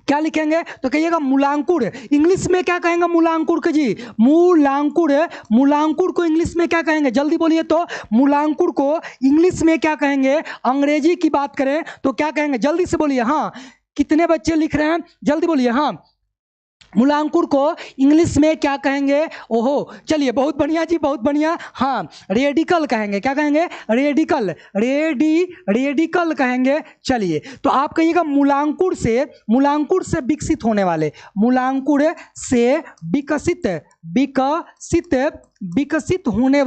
क्या लिखेंगे, तो कहिएगा मूलांकुर। इंग्लिश में क्या कहेंगे मूलांकुर के जी, मूलांकुर। मूलांकुर को इंग्लिश में क्या कहेंगे, जल्दी बोलिए तो। मूलांकुर को इंग्लिश में क्या कहेंगे, अंग्रेजी की बात करें तो क्या कहेंगे, जल्दी से बोलिए। हाँ कितने बच्चे लिख रहे हैं, जल्दी बोलिए। हाँ मूलांकुर को इंग्लिश में क्या कहेंगे, ओहो चलिए बहुत बढ़िया जी, बहुत बढ़िया। हाँ रेडिकल कहेंगे, क्या कहेंगे, रेडिकल, रेडिकल कहेंगे। चलिए तो आप कहिएगा मूलांकुर से विकसित होने वाले, मूलांकुर से विकसित विकसित होने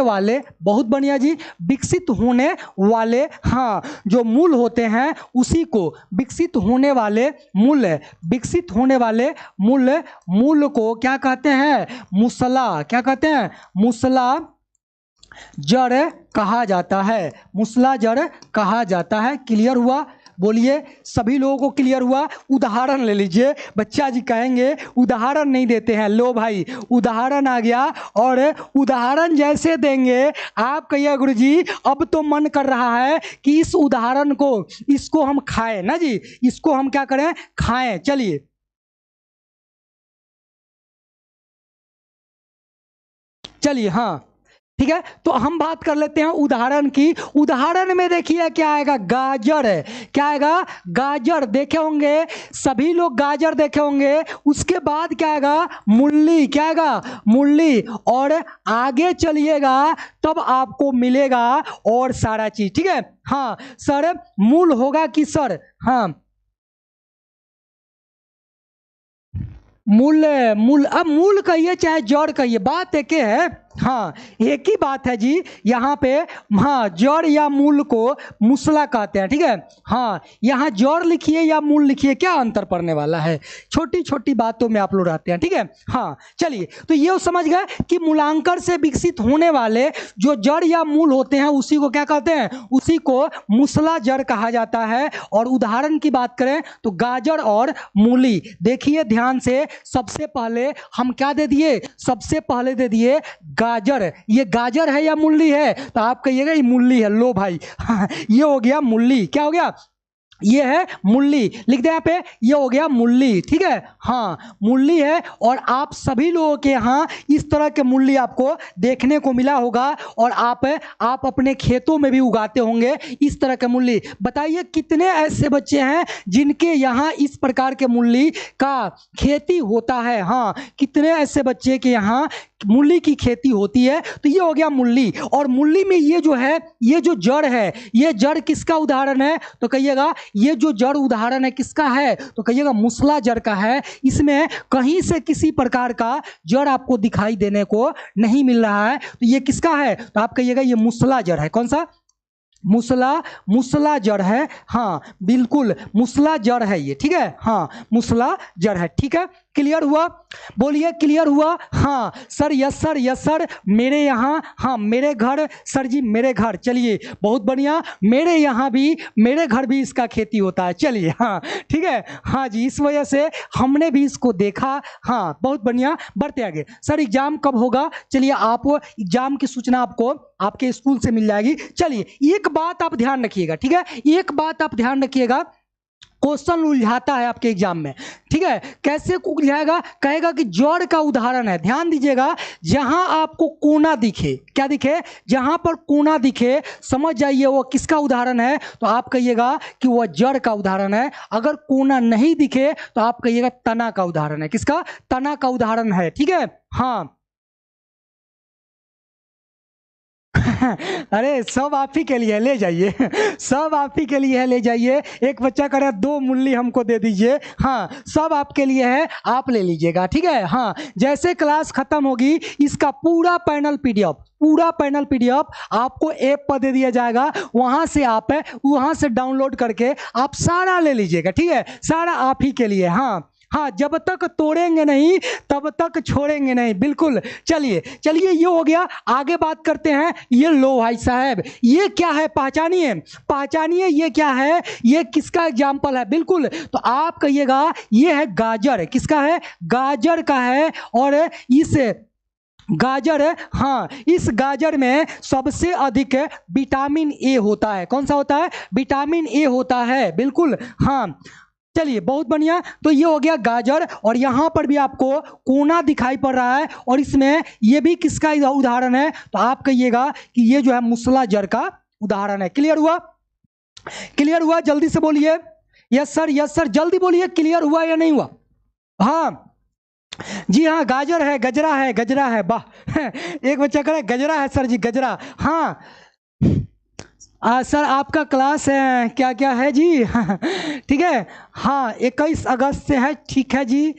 वाले, बहुत बढ़िया जी, विकसित होने वाले, हाँ जो मूल होते हैं उसी को विकसित होने वाले मूल, विकसित होने वाले मूल को क्या कहते हैं, मूसला। क्या कहते हैं, मूसला जड़ कहा जाता है, मूसला जड़ कहा जाता है। क्लियर हुआ, बोलिए सभी लोगों को क्लियर हुआ। उदाहरण ले लीजिए, बच्चा जी कहेंगे उदाहरण नहीं देते हैं, लो भाई उदाहरण आ गया, और उदाहरण जैसे देंगे आप कहिए गुरुजी अब तो मन कर रहा है कि इस उदाहरण को, इसको हम खाएं ना जी, इसको हम क्या करें, खाएं। चलिए हाँ ठीक है, तो हम बात कर लेते हैं उदाहरण की। उदाहरण में देखिए क्या आएगा, गाजर। क्या आएगा, गाजर देखे होंगे सभी लोग, गाजर देखे होंगे। उसके बाद क्या आएगा, मूली। क्या आएगा, मूली। और आगे चलिएगा तब आपको मिलेगा और सारा चीज, ठीक है। हाँ सर मूल होगा कि सर, हाँ मूल, अब मूल कहिए चाहे जड़ कहिए, बात एक है। हाँ एक ही बात है जी यहाँ पे। हाँ जड़ या मूल को मूसला कहते हैं, ठीक है। हाँ यहाँ जड़ लिखिए या मूल लिखिए, क्या अंतर पड़ने वाला है, छोटी छोटी बातों में आप लोग रहते हैं, ठीक है। हाँ चलिए तो ये समझ गए कि मूलांकर से विकसित होने वाले जो जड़ या मूल होते हैं उसी को क्या कहते हैं, उसी को मूसला जड़ कहा जाता है। और उदाहरण की बात करें तो गाजर और मूली। देखिए ध्यान से, सबसे पहले हम क्या दे दिए, सबसे पहले दे दिए गाजर। ये गाजर है या मूली है, तो आप कहिएगा ये मूली है, लो भाई हाँ, ये हो गया मूली। क्या हो गया, ये है मूली, लिख दे यहाँ पे, ये हो गया मूली, ठीक है। हाँ मूली है, और आप सभी लोगों के यहाँ इस तरह के मूली आपको देखने को मिला होगा, और आप अपने खेतों में भी उगाते होंगे इस तरह के मूली। बताइए कितने ऐसे बच्चे हैं जिनके यहाँ इस प्रकार के मूली का खेती होता है। हाँ कितने ऐसे बच्चे के यहाँ मूली की खेती होती है। तो ये हो गया मूली। और मूली में ये जो है, ये जो जड़ है, ये जड़ किसका उदाहरण है, तो कहिएगा ये जो जड़ उदाहरण है किसका है, तो कहिएगा मूसला जड़ का है। इसमें कहीं से किसी प्रकार का जड़ आपको दिखाई देने को नहीं मिल रहा है, तो ये किसका है, तो आप कहिएगा ये मूसला जड़ है। कौन सा, मूसला जड़ है। हाँ बिल्कुल मूसला जड़ है ये, ठीक है। हाँ मूसला जड़ है, ठीक है। क्लियर हुआ, बोलिए क्लियर हुआ। हाँ sir, yes sir, yes sir, मेरे यहाँ, हाँ मेरे घर सर जी, मेरे घर, चलिए बहुत बढ़िया, मेरे यहाँ भी, मेरे घर भी इसका खेती होता है, चलिए हाँ ठीक है। हाँ जी इस वजह से हमने भी इसको देखा। हाँ बहुत बढ़िया, बढ़ते आगे। सर एग्जाम कब होगा, चलिए आप एग्जाम की सूचना आपको आपके स्कूल से मिल जाएगी। चलिए एक बात आप ध्यान रखिएगा, ठीक है, एक बात आप ध्यान रखिएगा, क्वेश्चन उलझाता है आपके एग्जाम में, ठीक है। कैसे उलझाएगा, कहेगा कि जड़ का उदाहरण है, ध्यान दीजिएगा, जहां आपको कोना दिखे, क्या दिखे, जहां पर कोना दिखे समझ जाइए वो किसका उदाहरण है, तो आप कहिएगा कि वह जड़ का उदाहरण है। अगर कोना नहीं दिखे तो आप कहिएगा तना का उदाहरण है, किसका, तना का उदाहरण है, ठीक है। हाँ अरे सब आप ही के लिए है, ले जाइए। सब आप ही के लिए है, ले जाइए। एक बच्चा कह रहा है 2 मूली हमको दे दीजिए। हाँ, सब आपके लिए है, आप ले लीजिएगा, ठीक है। हाँ, जैसे क्लास खत्म होगी इसका पूरा पैनल पीडीएफ आपको ऐप पर दे दिया जाएगा। वहां से डाउनलोड करके आप सारा ले लीजिएगा, ठीक है। सारा आप ही के लिए। हाँ हाँ, जब तक तोड़ेंगे नहीं तब तक छोड़ेंगे नहीं, बिल्कुल। चलिए ये हो गया। आगे बात करते हैं। ये लो भाई साहब, ये क्या है पहचानिए ये क्या है, ये किसका एग्जाम्पल है? बिल्कुल, तो आप कहिएगा ये है गाजर। किसका है? गाजर का है। और इस गाजर, हाँ, इस गाजर में सबसे अधिक विटामिन ए होता है। कौन सा होता है? विटामिन ए होता है, बिल्कुल। हाँ, चलिए, बहुत बढ़िया। तो ये हो गया गाजर। और यहां पर भी आपको कोना दिखाई पड़ रहा है, और इसमें ये भी किसका उदाहरण है? तो आप कहिएगा कि ये जो है मूसला जर का उदाहरण है। क्लियर हुआ? जल्दी से बोलिए। यस सर, जल्दी बोलिए। क्लियर हुआ या नहीं हुआ? हाँ जी, हाँ, गाजर है, गजरा है। वाह। एक बच्चा कह रहा है गजरा है सर जी, गजरा। हाँ सर, आपका क्लास है क्या है जी? ठीक है। हाँ, 21 अगस्त से है, ठीक है जी।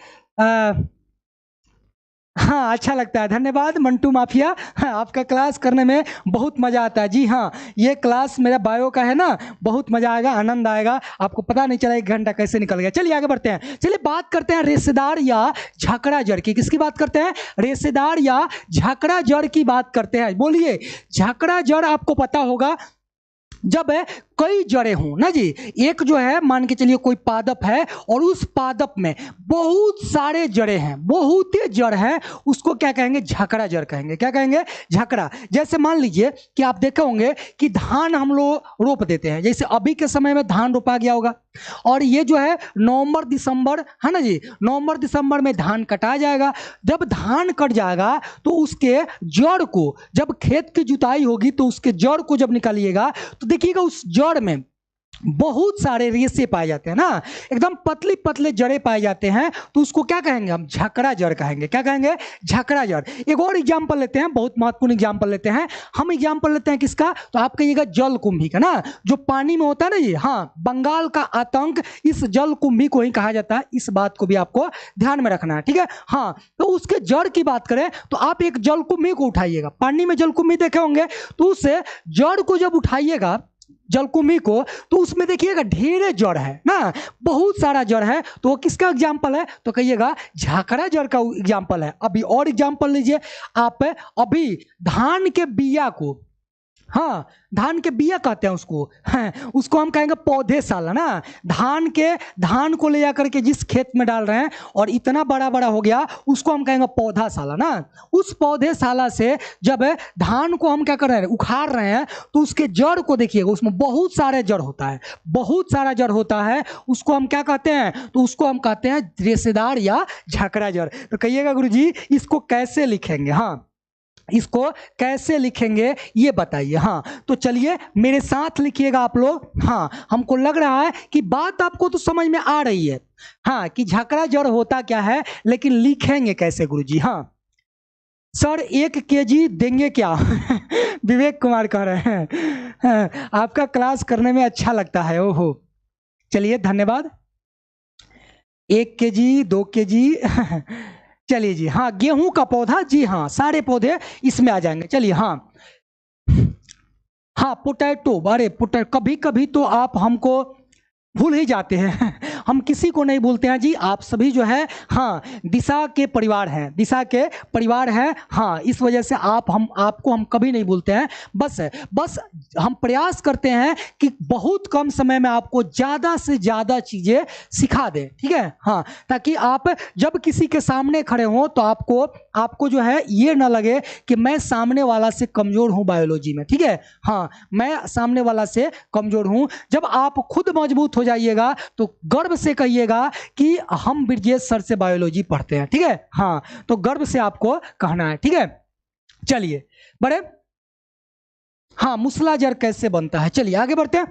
हाँ, अच्छा लगता है, धन्यवाद मंटू माफिया। हाँ, आपका क्लास करने में बहुत मज़ा आता है जी। हाँ, ये क्लास मेरा बायो का है ना, बहुत मज़ा आएगा, आनंद आएगा, आपको पता नहीं चला 1 घंटा कैसे निकल गया। चलिए आगे बढ़ते हैं। चलिए बात करते हैं रेशेदार या झकड़ा जड़ की। किसकी बात करते हैं? रेशेदार या झकड़ा जड़ की बात करते हैं। बोलिए, झकड़ा जड़ आपको पता होगा जब कई जड़ें हों ना जी। एक जो है, मान के चलिए कोई पादप है और उस पादप में बहुत सारे जड़ें हैं, बहुत ही जड़ है, उसको क्या कहेंगे? झकड़ा जड़ कहेंगे। क्या कहेंगे? झकड़ा। जैसे मान लीजिए कि आप देखे होंगे कि धान हम लोग रोप देते हैं, जैसे अभी के समय में धान रोपा गया होगा, और ये जो है नवंबर दिसंबर है ना जी, नवंबर दिसंबर में धान कटा जाएगा। जब धान कट जाएगा तो उसके जड़ को, जब खेत की जुताई होगी तो उसके जड़ को जब निकालिएगा तो देखिएगा उस जड़ में बहुत सारे रेशे पाए जाते हैं ना, एकदम पतली पतले जड़े पाए जाते हैं, तो उसको क्या कहेंगे? हम झकड़ा जड़ कहेंगे। क्या कहेंगे? झकड़ा जड़। एक और एग्जाम्पल लेते हैं, बहुत महत्वपूर्ण एग्जाम्पल लेते हैं। हम एग्जाम्पल लेते हैं किसका? तो आप कहिएगा जलकुंभी का ना, जो पानी में होता है ना जी। हाँ, बंगाल का आतंक इस जलकुंभी को ही कहा जाता है। इस बात को भी आपको ध्यान में रखना है, ठीक है। हाँ, तो उसके जड़ की बात करें तो आप एक जलकुंभी को उठाइएगा, पानी में जलकुंभी देखे होंगे, तो उस जड़ को जब उठाइएगा जलकुंभी को, तो उसमें देखिएगा ढेरे जड़ है ना, बहुत सारा जड़ है, तो वो किसका एग्जाम्पल है? तो कहिएगा झकड़ा जड़ का एग्जाम्पल है। अभी और एग्जाम्पल लीजिए आप। अभी धान के बिया को, हाँ, धान के बिया कहते हैं उसको, हाँ, उसको हम कहेंगे पौधेशाला ना। धान को ले जाकर के जिस खेत में डाल रहे हैं और इतना बड़ा बड़ा हो गया, उसको हम कहेंगे पौधाशाला ना। उस पौधेशाला से जब धान को हम क्या कर रहे हैं? उखाड़ रहे हैं, तो उसके जड़ को देखिएगा, उसमें बहुत सारे जड़ होता है, बहुत सारा जड़ होता है। उसको हम क्या कहते हैं? तो उसको हम कहते हैं रेशेदार या झकड़ा जड़। तो कहिएगा गुरुजी इसको कैसे लिखेंगे? हाँ, इसको कैसे लिखेंगे ये बताइए। हाँ, तो चलिए मेरे साथ लिखिएगा आप लोग। हाँ, हमको लग रहा है कि बात आपको तो समझ में आ रही है, हाँ, कि झकड़ा जड़ होता क्या है, लेकिन लिखेंगे कैसे गुरुजी? हाँ सर, 1 केजी देंगे क्या? विवेक कुमार कह रहे हैं। हाँ, आपका क्लास करने में अच्छा लगता है। ओहो, चलिए धन्यवाद। 1 केजी, 2 केजी। चलिए जी, हाँ, गेहूं का पौधा जी, हाँ, सारे पौधे इसमें आ जाएंगे। चलिए, हाँ, पोटैटो। अरे पोटैटो, कभी कभी तो आप हमको भूल ही जाते हैं। हम किसी को नहीं भूलते हैं जी, आप सभी जो है, हाँ, दिशा के परिवार हैं, हाँ, इस वजह से आपको हम कभी नहीं भूलते हैं। बस हम प्रयास करते हैं कि बहुत कम समय में आपको ज़्यादा से ज़्यादा चीज़ें सिखा दें, ठीक है। हाँ, ताकि आप जब किसी के सामने खड़े हों तो आपको जो है ये ना लगे कि मैं सामने वाला से कमज़ोर हूँ बायोलॉजी में, ठीक है। हाँ, मैं सामने वाला से कमज़ोर हूँ। जब आप खुद मजबूत हो जाइएगा तो गर्व से कहिएगा कि हम ब्रिजेश सर से बायोलॉजी पढ़ते हैं, ठीक है। हाँ, तो गर्व से आपको कहना है, ठीक है। चलिए बड़े, हाँ, मूसला जड़ कैसे बनता है, चलिए आगे बढ़ते हैं।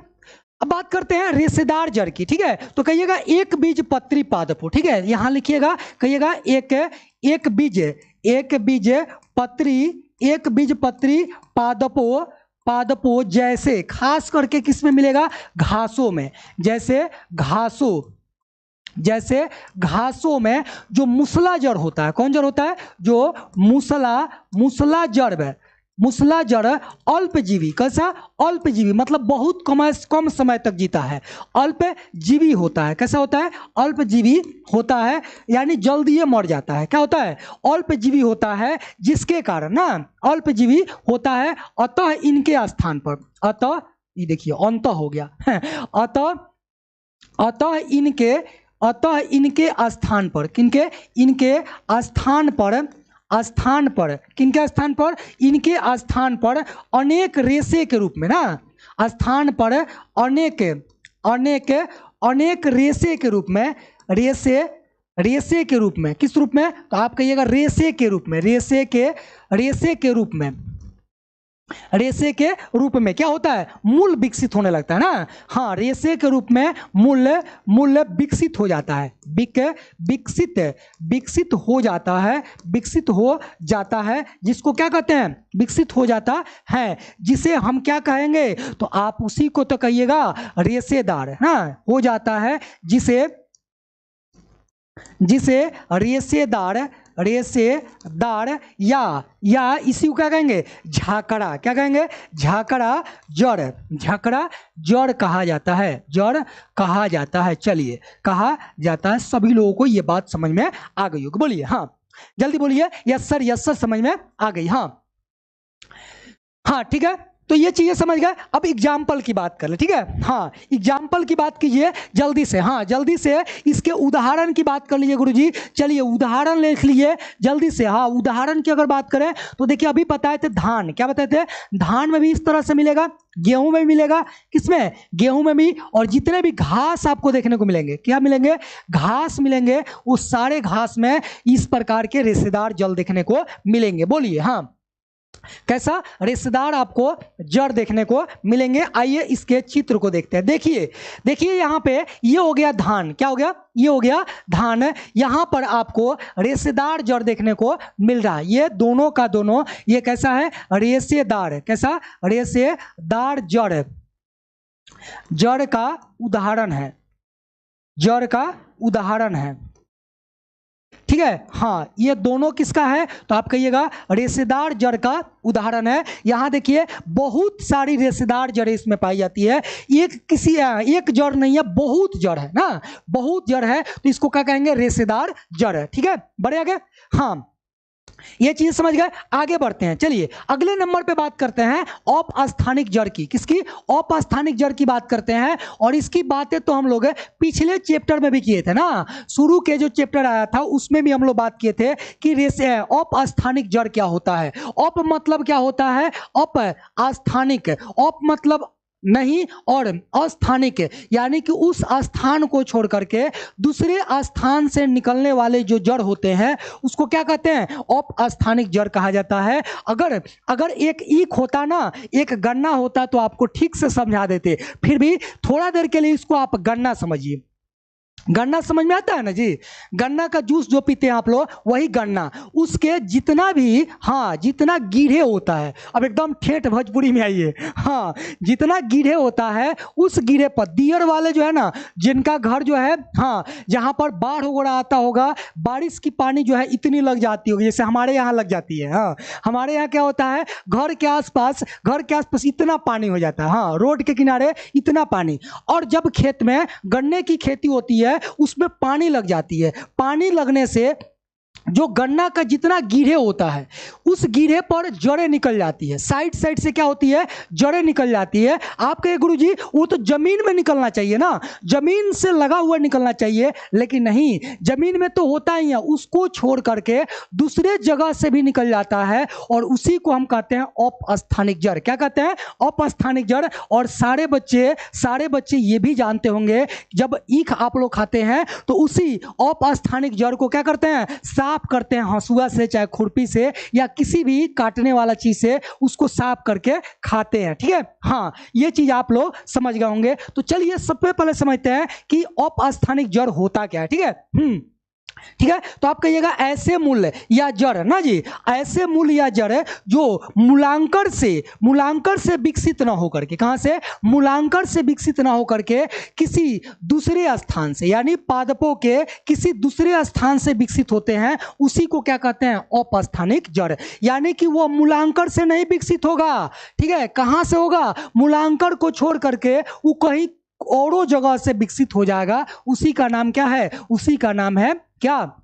अब बात करते हैं रेशेदार जड़ की, ठीक है। तो कहिएगा एक बीज पत्री पादपों, ठीक है, यहां लिखिएगा, कहिएगा एक बीज पत्री पादपों पादपों जैसे, खास करके किस में मिलेगा, घासों में, जैसे घासों में जो मूसला जड़ होता है, कौन जड़ होता है, जो मूसला जड़ अल्पजीवी, कैसा, अल्पजीवी मतलब बहुत कम समय तक जीता है, अल्पजीवी होता है, कैसा होता है, अल्पजीवी होता है, यानी जल्दी ये मर जाता है, क्या होता है, अल्पजीवी होता है, जिसके कारण ना अल्पजीवी होता है, अतः इनके स्थान पर, अतः ये देखिए अंत हो गया अतः इनके स्थान पर, किनके, इनके स्थान पर किनके स्थान पर, इनके स्थान पर अनेक रेशे के रूप में ना, स्थान पर अनेक रेशे के रूप में, रेशे के रूप में, किस रूप में, तो आप कहिएगा रेशे के रूप में, रेशे के रूप में क्या होता है, मूल विकसित होने लगता है ना, हाँ, रेशे के रूप में मूल विकसित हो जाता है, विकसित हो जाता है, जिसको क्या कहते हैं, विकसित हो जाता है, जिसे हम क्या कहेंगे, तो आप उसी को तो कहिएगा रेशेदार ना, हो जाता है, जिसे रेशेदार या इसी को क्या कहेंगे, झाकड़ा, क्या कहेंगे, झाकड़ा जड़ कहा जाता है, चलिए कहा जाता है। सभी लोगों को ये बात समझ में आ गई होगी, बोलिए हाँ, जल्दी बोलिए, यस सर समझ में आ गई, हाँ ठीक है, तो ये चीजें समझ गए। अब एग्जाम्पल की बात कर ले, ठीक है, हाँ एग्जाम्पल की बात कीजिए जल्दी से, हाँ जल्दी से इसके उदाहरण की बात कर लीजिए गुरुजी, चलिए उदाहरण लिख लीजिए जल्दी से। हाँ उदाहरण की अगर बात करें तो देखिए अभी बताए थे धान, क्या बताए थे, धान में भी इस तरह से मिलेगा, गेहूं में भी मिलेगा, किसमें, गेहूं में भी, और जितने भी घास आपको देखने को मिलेंगे, क्या मिलेंगे, घास मिलेंगे, उस सारे घास में इस प्रकार के रेशेदार जड़ देखने को मिलेंगे, बोलिए हाँ, कैसा, रेशेदार आपको जड़ देखने को मिलेंगे। आइए इसके चित्र को देखते हैं, देखिए यहां पे ये हो गया धान, क्या हो गया, ये हो गया धान, यहां पर आपको रेशेदार जड़ देखने को मिल रहा है, ये दोनों का दोनों, ये कैसा है, रेशेदार, कैसा, रेशेदार जड़ का उदाहरण है, ठीक है, हाँ ये दोनों किसका है, तो आप कहिएगा रेशेदार जड़ का उदाहरण है। यहां देखिए बहुत सारी रेशेदार जड़ें इसमें पाई जाती है, एक जड़ नहीं है, बहुत जड़ है ना, बहुत जड़ है, तो इसको क्या कहेंगे, रेशेदार जड़, ठीक है, बढ़े आगे, हाँ ये चीज समझ गए। आगे बढ़ते हैं, चलिए अगले नंबर पे बात करते हैं औपस्थानिक जड़ की, किसकी, औपस्थानिक जड़ की बात करते हैं, और इसकी बातें तो हम लोग पिछले चैप्टर में भी किए थे ना, शुरू के जो चैप्टर आया था उसमें भी हम लोग बात किए थे कि औपस्थानिक जड़ क्या होता है, औप मतलब क्या होता है, औपस्थानिक, औप मतलब नहीं और अस्थानिक, यानी कि उस स्थान को छोड़ करके दूसरे स्थान से निकलने वाले जो जड़ होते हैं उसको क्या कहते हैं, औपस्थानिक जड़ कहा जाता है। अगर एक ईख होता ना, एक गन्ना होता तो आपको ठीक से समझा देते, फिर भी थोड़ा देर के लिए इसको आप गन्ना समझिए, गन्ना समझ में आता है ना जी, गन्ना का जूस जो पीते हैं आप लोग, वही गन्ना, उसके जितना भी, हाँ जितना गीढ़े होता है, अब एकदम ठेठ भोजपुरी में आइए, हाँ जितना गीढ़े होता है उस गीढ़े पर दियर वाले जो है ना, जिनका घर जो है, हाँ जहां पर बाढ़ वगैरह आता होगा, बारिश की पानी जो है इतनी लग जाती होगी, जैसे हमारे यहाँ लग जाती है, हाँ हमारे यहाँ क्या होता है, घर के आसपास इतना पानी हो जाता है, हाँ रोड के किनारे इतना पानी, और जब खेत में गन्ने की खेती होती है उसमें पानी लग जाती है, पानी लगने से जो गन्ना का जितना गीढ़े होता है उस गीढ़े पर जड़ें निकल जाती है, साइड से क्या होती है, जड़ें निकल जाती है। आप कहे गुरुजी वो तो जमीन में निकलना चाहिए ना, जमीन से लगा हुआ निकलना चाहिए, लेकिन नहीं, जमीन में तो होता ही है, उसको छोड़ करके दूसरे जगह से भी निकल जाता है, और उसी को हम कहते हैं औपस्थानिक जड़, क्या कहते हैं, औपस्थानिक जड़। और सारे बच्चे ये भी जानते होंगे जब ईख आप लोग खाते हैं तो उसी औपस्थानिक जड़ को क्या करते हैं, साफ करते हैं हंसुआ से, चाहे खुरपी से, या किसी भी काटने वाला चीज से उसको साफ करके खाते हैं, ठीक है, हाँ ये चीज आप लोग समझ गए होंगे। तो चलिए सबसे पहले समझते हैं कि औपस्थानिक जड़ होता क्या है, ठीक है। ठीक है। तो आप कहिएगा ऐसे मूल या जड़ ना जी, ऐसे मूल या जड़ जो मूलांकर से विकसित ना होकर के, कहां से, मूलांकर से विकसित ना होकर के किसी दूसरे स्थान से, यानी पादपों के किसी दूसरे स्थान से विकसित होते हैं, उसी को क्या कहते हैं, औपस्थानिक जड़। यानी कि वो मूलांकर से नहीं विकसित होगा, ठीक है, कहां से होगा, मूलांकर को छोड़ करके वो कहीं औरों जगह से विकसित हो जाएगा, उसी का नाम क्या है, उसी का नाम है क्या,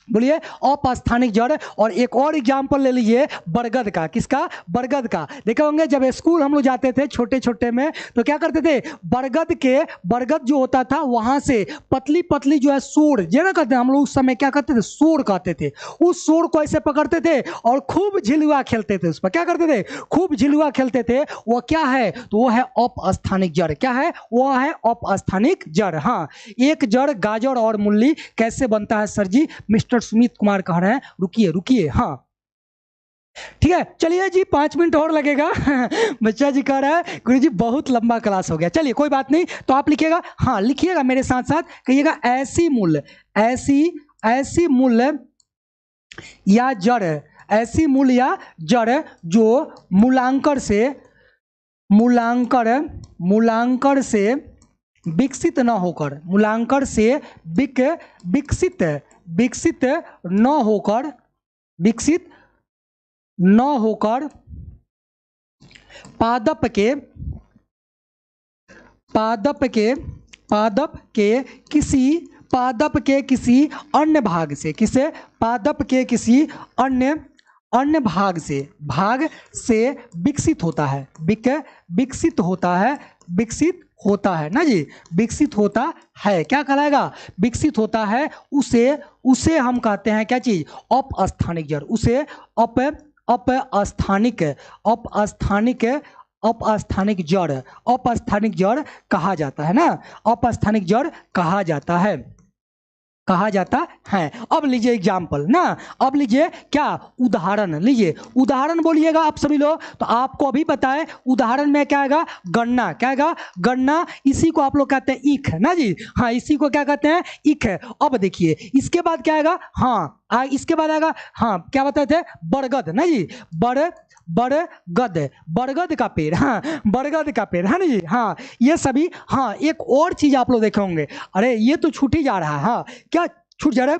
बोलिए, औपस्थानिक जड़। और एक और एग्जाम्पल ले लीजिए बरगद का, किसका, बरगद का। देखे होंगे जब स्कूल हम लोग जाते थे छोटे छोटे में, तो क्या करते थे, बरगद जो होता था वहां से पतली पतली जो है सोड़, ये ना कहते हैं हम लोग उस समय, क्या करते थे, सोड़ कहते थे, उस सोड़ को ऐसे पकड़ते थे और खूब झिलुआ खेलते थे, उस पर क्या करते थे, खूब झिलुआ खेलते थे। वो क्या है, तो वो है औपस्थानिक जड़। क्या है, वो है औपस्थानिक जड़। हाँ, एक जड़ गाजर और मूली कैसे बनता है सर जी, मिस्टर सुमित कुमार कह रहे हैं, रुकिए रुकिए, हाँ ठीक है, चलिए जी 5 मिनट और लगेगा बच्चा जी कह रहा है गुरु जी बहुत लंबा क्लास हो गया, चलिए कोई बात नहीं। तो आप लिखिएगा, हाँ लिखिएगा मेरे साथ साथ, कहिएगा ऐसी मूल, ऐसी मूल या जड़, ऐसी मूल या जड़ जो मूलांकर से विकसित न होकर, मूलांकर से विकसित न होकर पादप के किसी अन्य भाग से, किसे, पादप के किसी अन्य भाग से विकसित होता है ना जी, विकसित होता है, क्या कहलाएगा, विकसित होता है, उसे हम कहते हैं क्या चीज, औपस्थानिक जड़। उसे औपस्थानिक जड़ कहा जाता है ना, औपस्थानिक जड़ कहा जाता है। अब लीजिए एग्जाम्पल ना, अब लीजिए क्या, उदाहरण लीजिए, उदाहरण बोलिएगा आप सभी लोग। तो आपको अभी पता है उदाहरण में क्या आएगा, गन्ना, क्या आएगा, गन्ना, इसी को आप लोग कहते हैं ईख ना जी, हाँ इसी को क्या कहते हैं, ईख। अब देखिए इसके बाद क्या आएगा, हाँ इसके बाद आएगा, हाँ क्या बताए थे, बरगद ना जी, बरगद का पेड़, हाँ बरगद का पेड़ है ना जी, हाँ ये सभी। हाँ एक और चीज आप लोग देखे होंगे, अरे ये तो छूट ही जा रहा है, हाँ क्या छूट जा रहा है,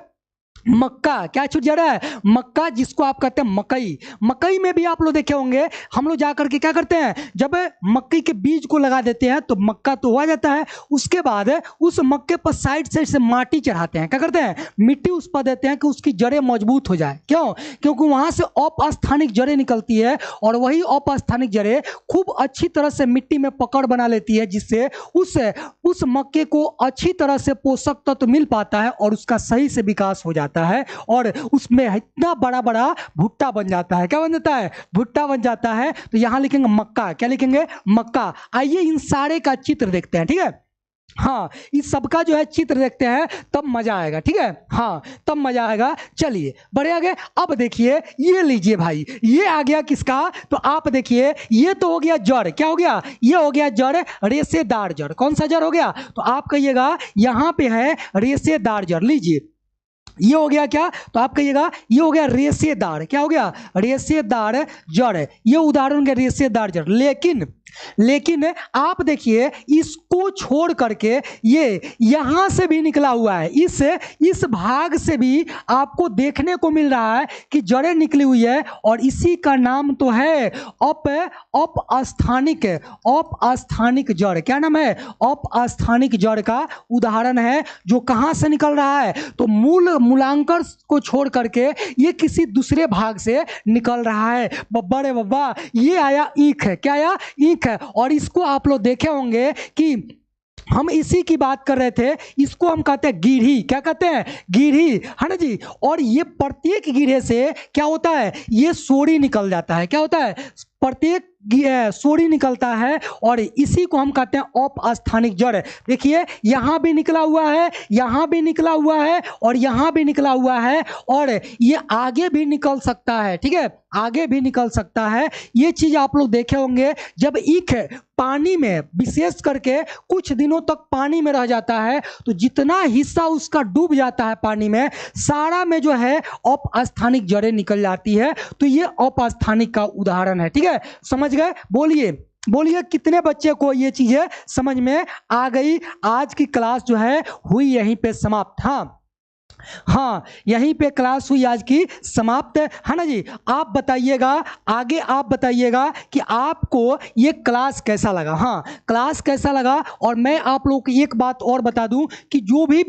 मक्का, क्या छूट जा रहा है, मक्का, जिसको आप कहते हैं मकई। मकई में भी आप लोग देखे होंगे, हम लोग जाकर के क्या करते हैं, जब मक्के के बीज को लगा देते हैं तो मक्का तो हो जाता है, उसके बाद उस मक्के पर साइड से माटी चढ़ाते हैं, क्या करते हैं, मिट्टी उस पर देते हैं कि उसकी जड़ें मजबूत हो जाए। क्यों, क्योंकि वहां से औपस्थानिक जड़ें निकलती है और वही औपस्थानिक जड़ें खूब अच्छी तरह से मिट्टी में पकड़ बना लेती है, जिससे उस मक्के को अच्छी तरह से पोषक तत्व मिल पाता है और उसका सही से विकास हो जाता है और उसमें इतना बड़ा बड़ा भुट्टा बन जाता है, क्या बन जाता है, भुट्टा बन जाता है। तो यहां लिखेंगे मक्का, क्या लिखेंगे, मक्का। आइए इन सारे का चित्र देखते हैं, ठीक है, हाँ इस सबका जो है चित्र देखते हैं तब मजा आएगा, ठीक है, हाँ तब मजा आएगा। चलिए बढ़े आगे। अब देखिए ये लीजिए भाई, ये आ गया किसका, तो आप देखिए ये तो हो गया जड़, क्या हो गया, ये हो गया जड़, रेशेदार जड़। कौन सा जड़ हो गया, तो आप कहिएगा यहां पे है रेशेदार जड़। लीजिए ये हो गया क्या, तो आप कहिएगा ये हो गया रेशेदार, क्या हो गया, रेशेदार जड़। ये उदाहरण के रेशेदार जड़। लेकिन आप देखिए इसको छोड़ करके ये यहां से भी निकला हुआ है, इस भाग से भी आपको देखने को मिल रहा है कि जड़ें निकली हुई है और इसी का नाम तो है औपस्थानिक जड़। क्या नाम है, औपस्थानिक जड़ का उदाहरण है जो कहां से निकल रहा है, तो मूलांकर को छोड़ करके ये किसी दूसरे भाग से निकल रहा है। बब्बा रे बब्बा, ये आया ईख, क्या आया, ईख। और इसको आप लोग देखे होंगे कि हम इसी की बात कर रहे थे, इसको हम कहते हैं गीढ़ी, क्या कहते हैं, गीढ़ी, है ना जी। और ये प्रत्येक गीढ़े से क्या होता है, ये सोड़ी निकल जाता है, क्या होता है, प्रत्येक सोरी निकलता है और इसी को हम कहते हैं औपस्थानिक जड़। देखिए यहां भी निकला हुआ है, यहां भी निकला हुआ है और यहां भी निकला हुआ है और ये आगे भी निकल सकता है, ठीक है, आगे भी निकल सकता है। ये चीज आप लोग देखे होंगे जब ईख पानी में विशेष करके कुछ दिनों तक पानी में रह जाता है तो जितना हिस्सा उसका डूब जाता है पानी में, सारा में जो है औपस्थानिक जड़ें निकल जाती है। तो ये औपस्थानिक का उदाहरण है, ठीक है, समझ गए? बोलिए बोलिए कितने बच्चे को ये चीजें समझ में आ गई? आज की क्लास जो है हुई यहीं पे समाप्त। हाँ, यहीं पे क्लास हुई आज की समाप्त, है ना जी। आप बताइएगा, आगे आप बताइएगा कि आपको ये क्लास कैसा लगा। हाँ, क्लास कैसा लगा। और मैं आप लोगों को एक बात और बता दूं कि जो भी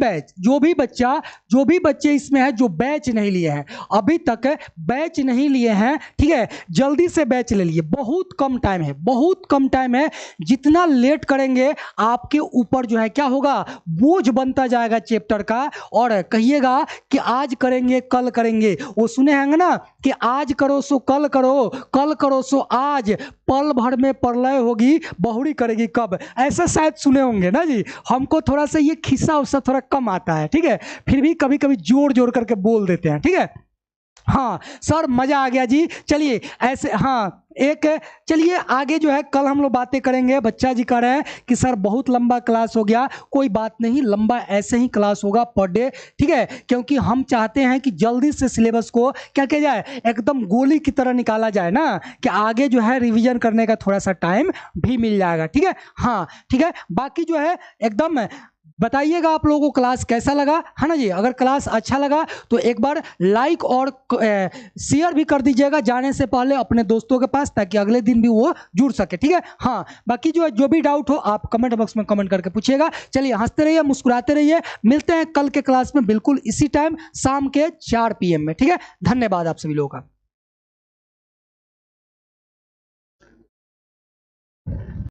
बच्चे इसमें है जो बैच नहीं लिए हैं, अभी तक बैच नहीं लिए हैं, ठीक है, जल्दी से बैच ले लिए। बहुत कम टाइम है, बहुत कम टाइम है। जितना लेट करेंगे आपके ऊपर जो है क्या होगा, बोझ बनता जाएगा चैप्टर का। और कहिएगा कि आज करेंगे कल करेंगे, वो सुने होंगे ना कि आज करो सो कल करो, कल करो सो आज, पल भर में प्रलय होगी बहुरी करेगी कब, ऐसा शायद सुने होंगे ना जी। हमको थोड़ा सा ये खिस्सा उस्सा थोड़ा कम आता है, ठीक है, फिर भी कभी कभी जोर जोर करके बोल देते हैं, ठीक है। हाँ सर, मजा आ गया जी। चलिए ऐसे, हाँ चलिए आगे जो है कल हम लोग बातें करेंगे। बच्चा जी कह रहे हैं कि सर बहुत लंबा क्लास हो गया, कोई बात नहीं, लंबा ऐसे ही क्लास होगा पर डे, ठीक है, क्योंकि हम चाहते हैं कि जल्दी से सिलेबस को क्या किया जाए, एकदम गोली की तरह निकाला जाए ना, कि आगे जो है रिवीजन करने का थोड़ा सा टाइम भी मिल जाएगा, ठीक है। हाँ ठीक है, बाकी जो है एकदम बताइएगा आप लोगों को क्लास कैसा लगा, है ना जी। अगर क्लास अच्छा लगा तो एक बार लाइक और शेयर भी कर दीजिएगा जाने से पहले अपने दोस्तों के पास, ताकि अगले दिन भी वो जुड़ सके, ठीक है। हाँ, बाकी जो है जो भी डाउट हो आप कमेंट बॉक्स में कमेंट करके पूछिएगा। चलिए हंसते रहिए, मुस्कुराते रहिए, मिलते हैं कल के क्लास में बिल्कुल इसी टाइम शाम के 4 PM में, ठीक है। धन्यवाद आप सभी लोगों का।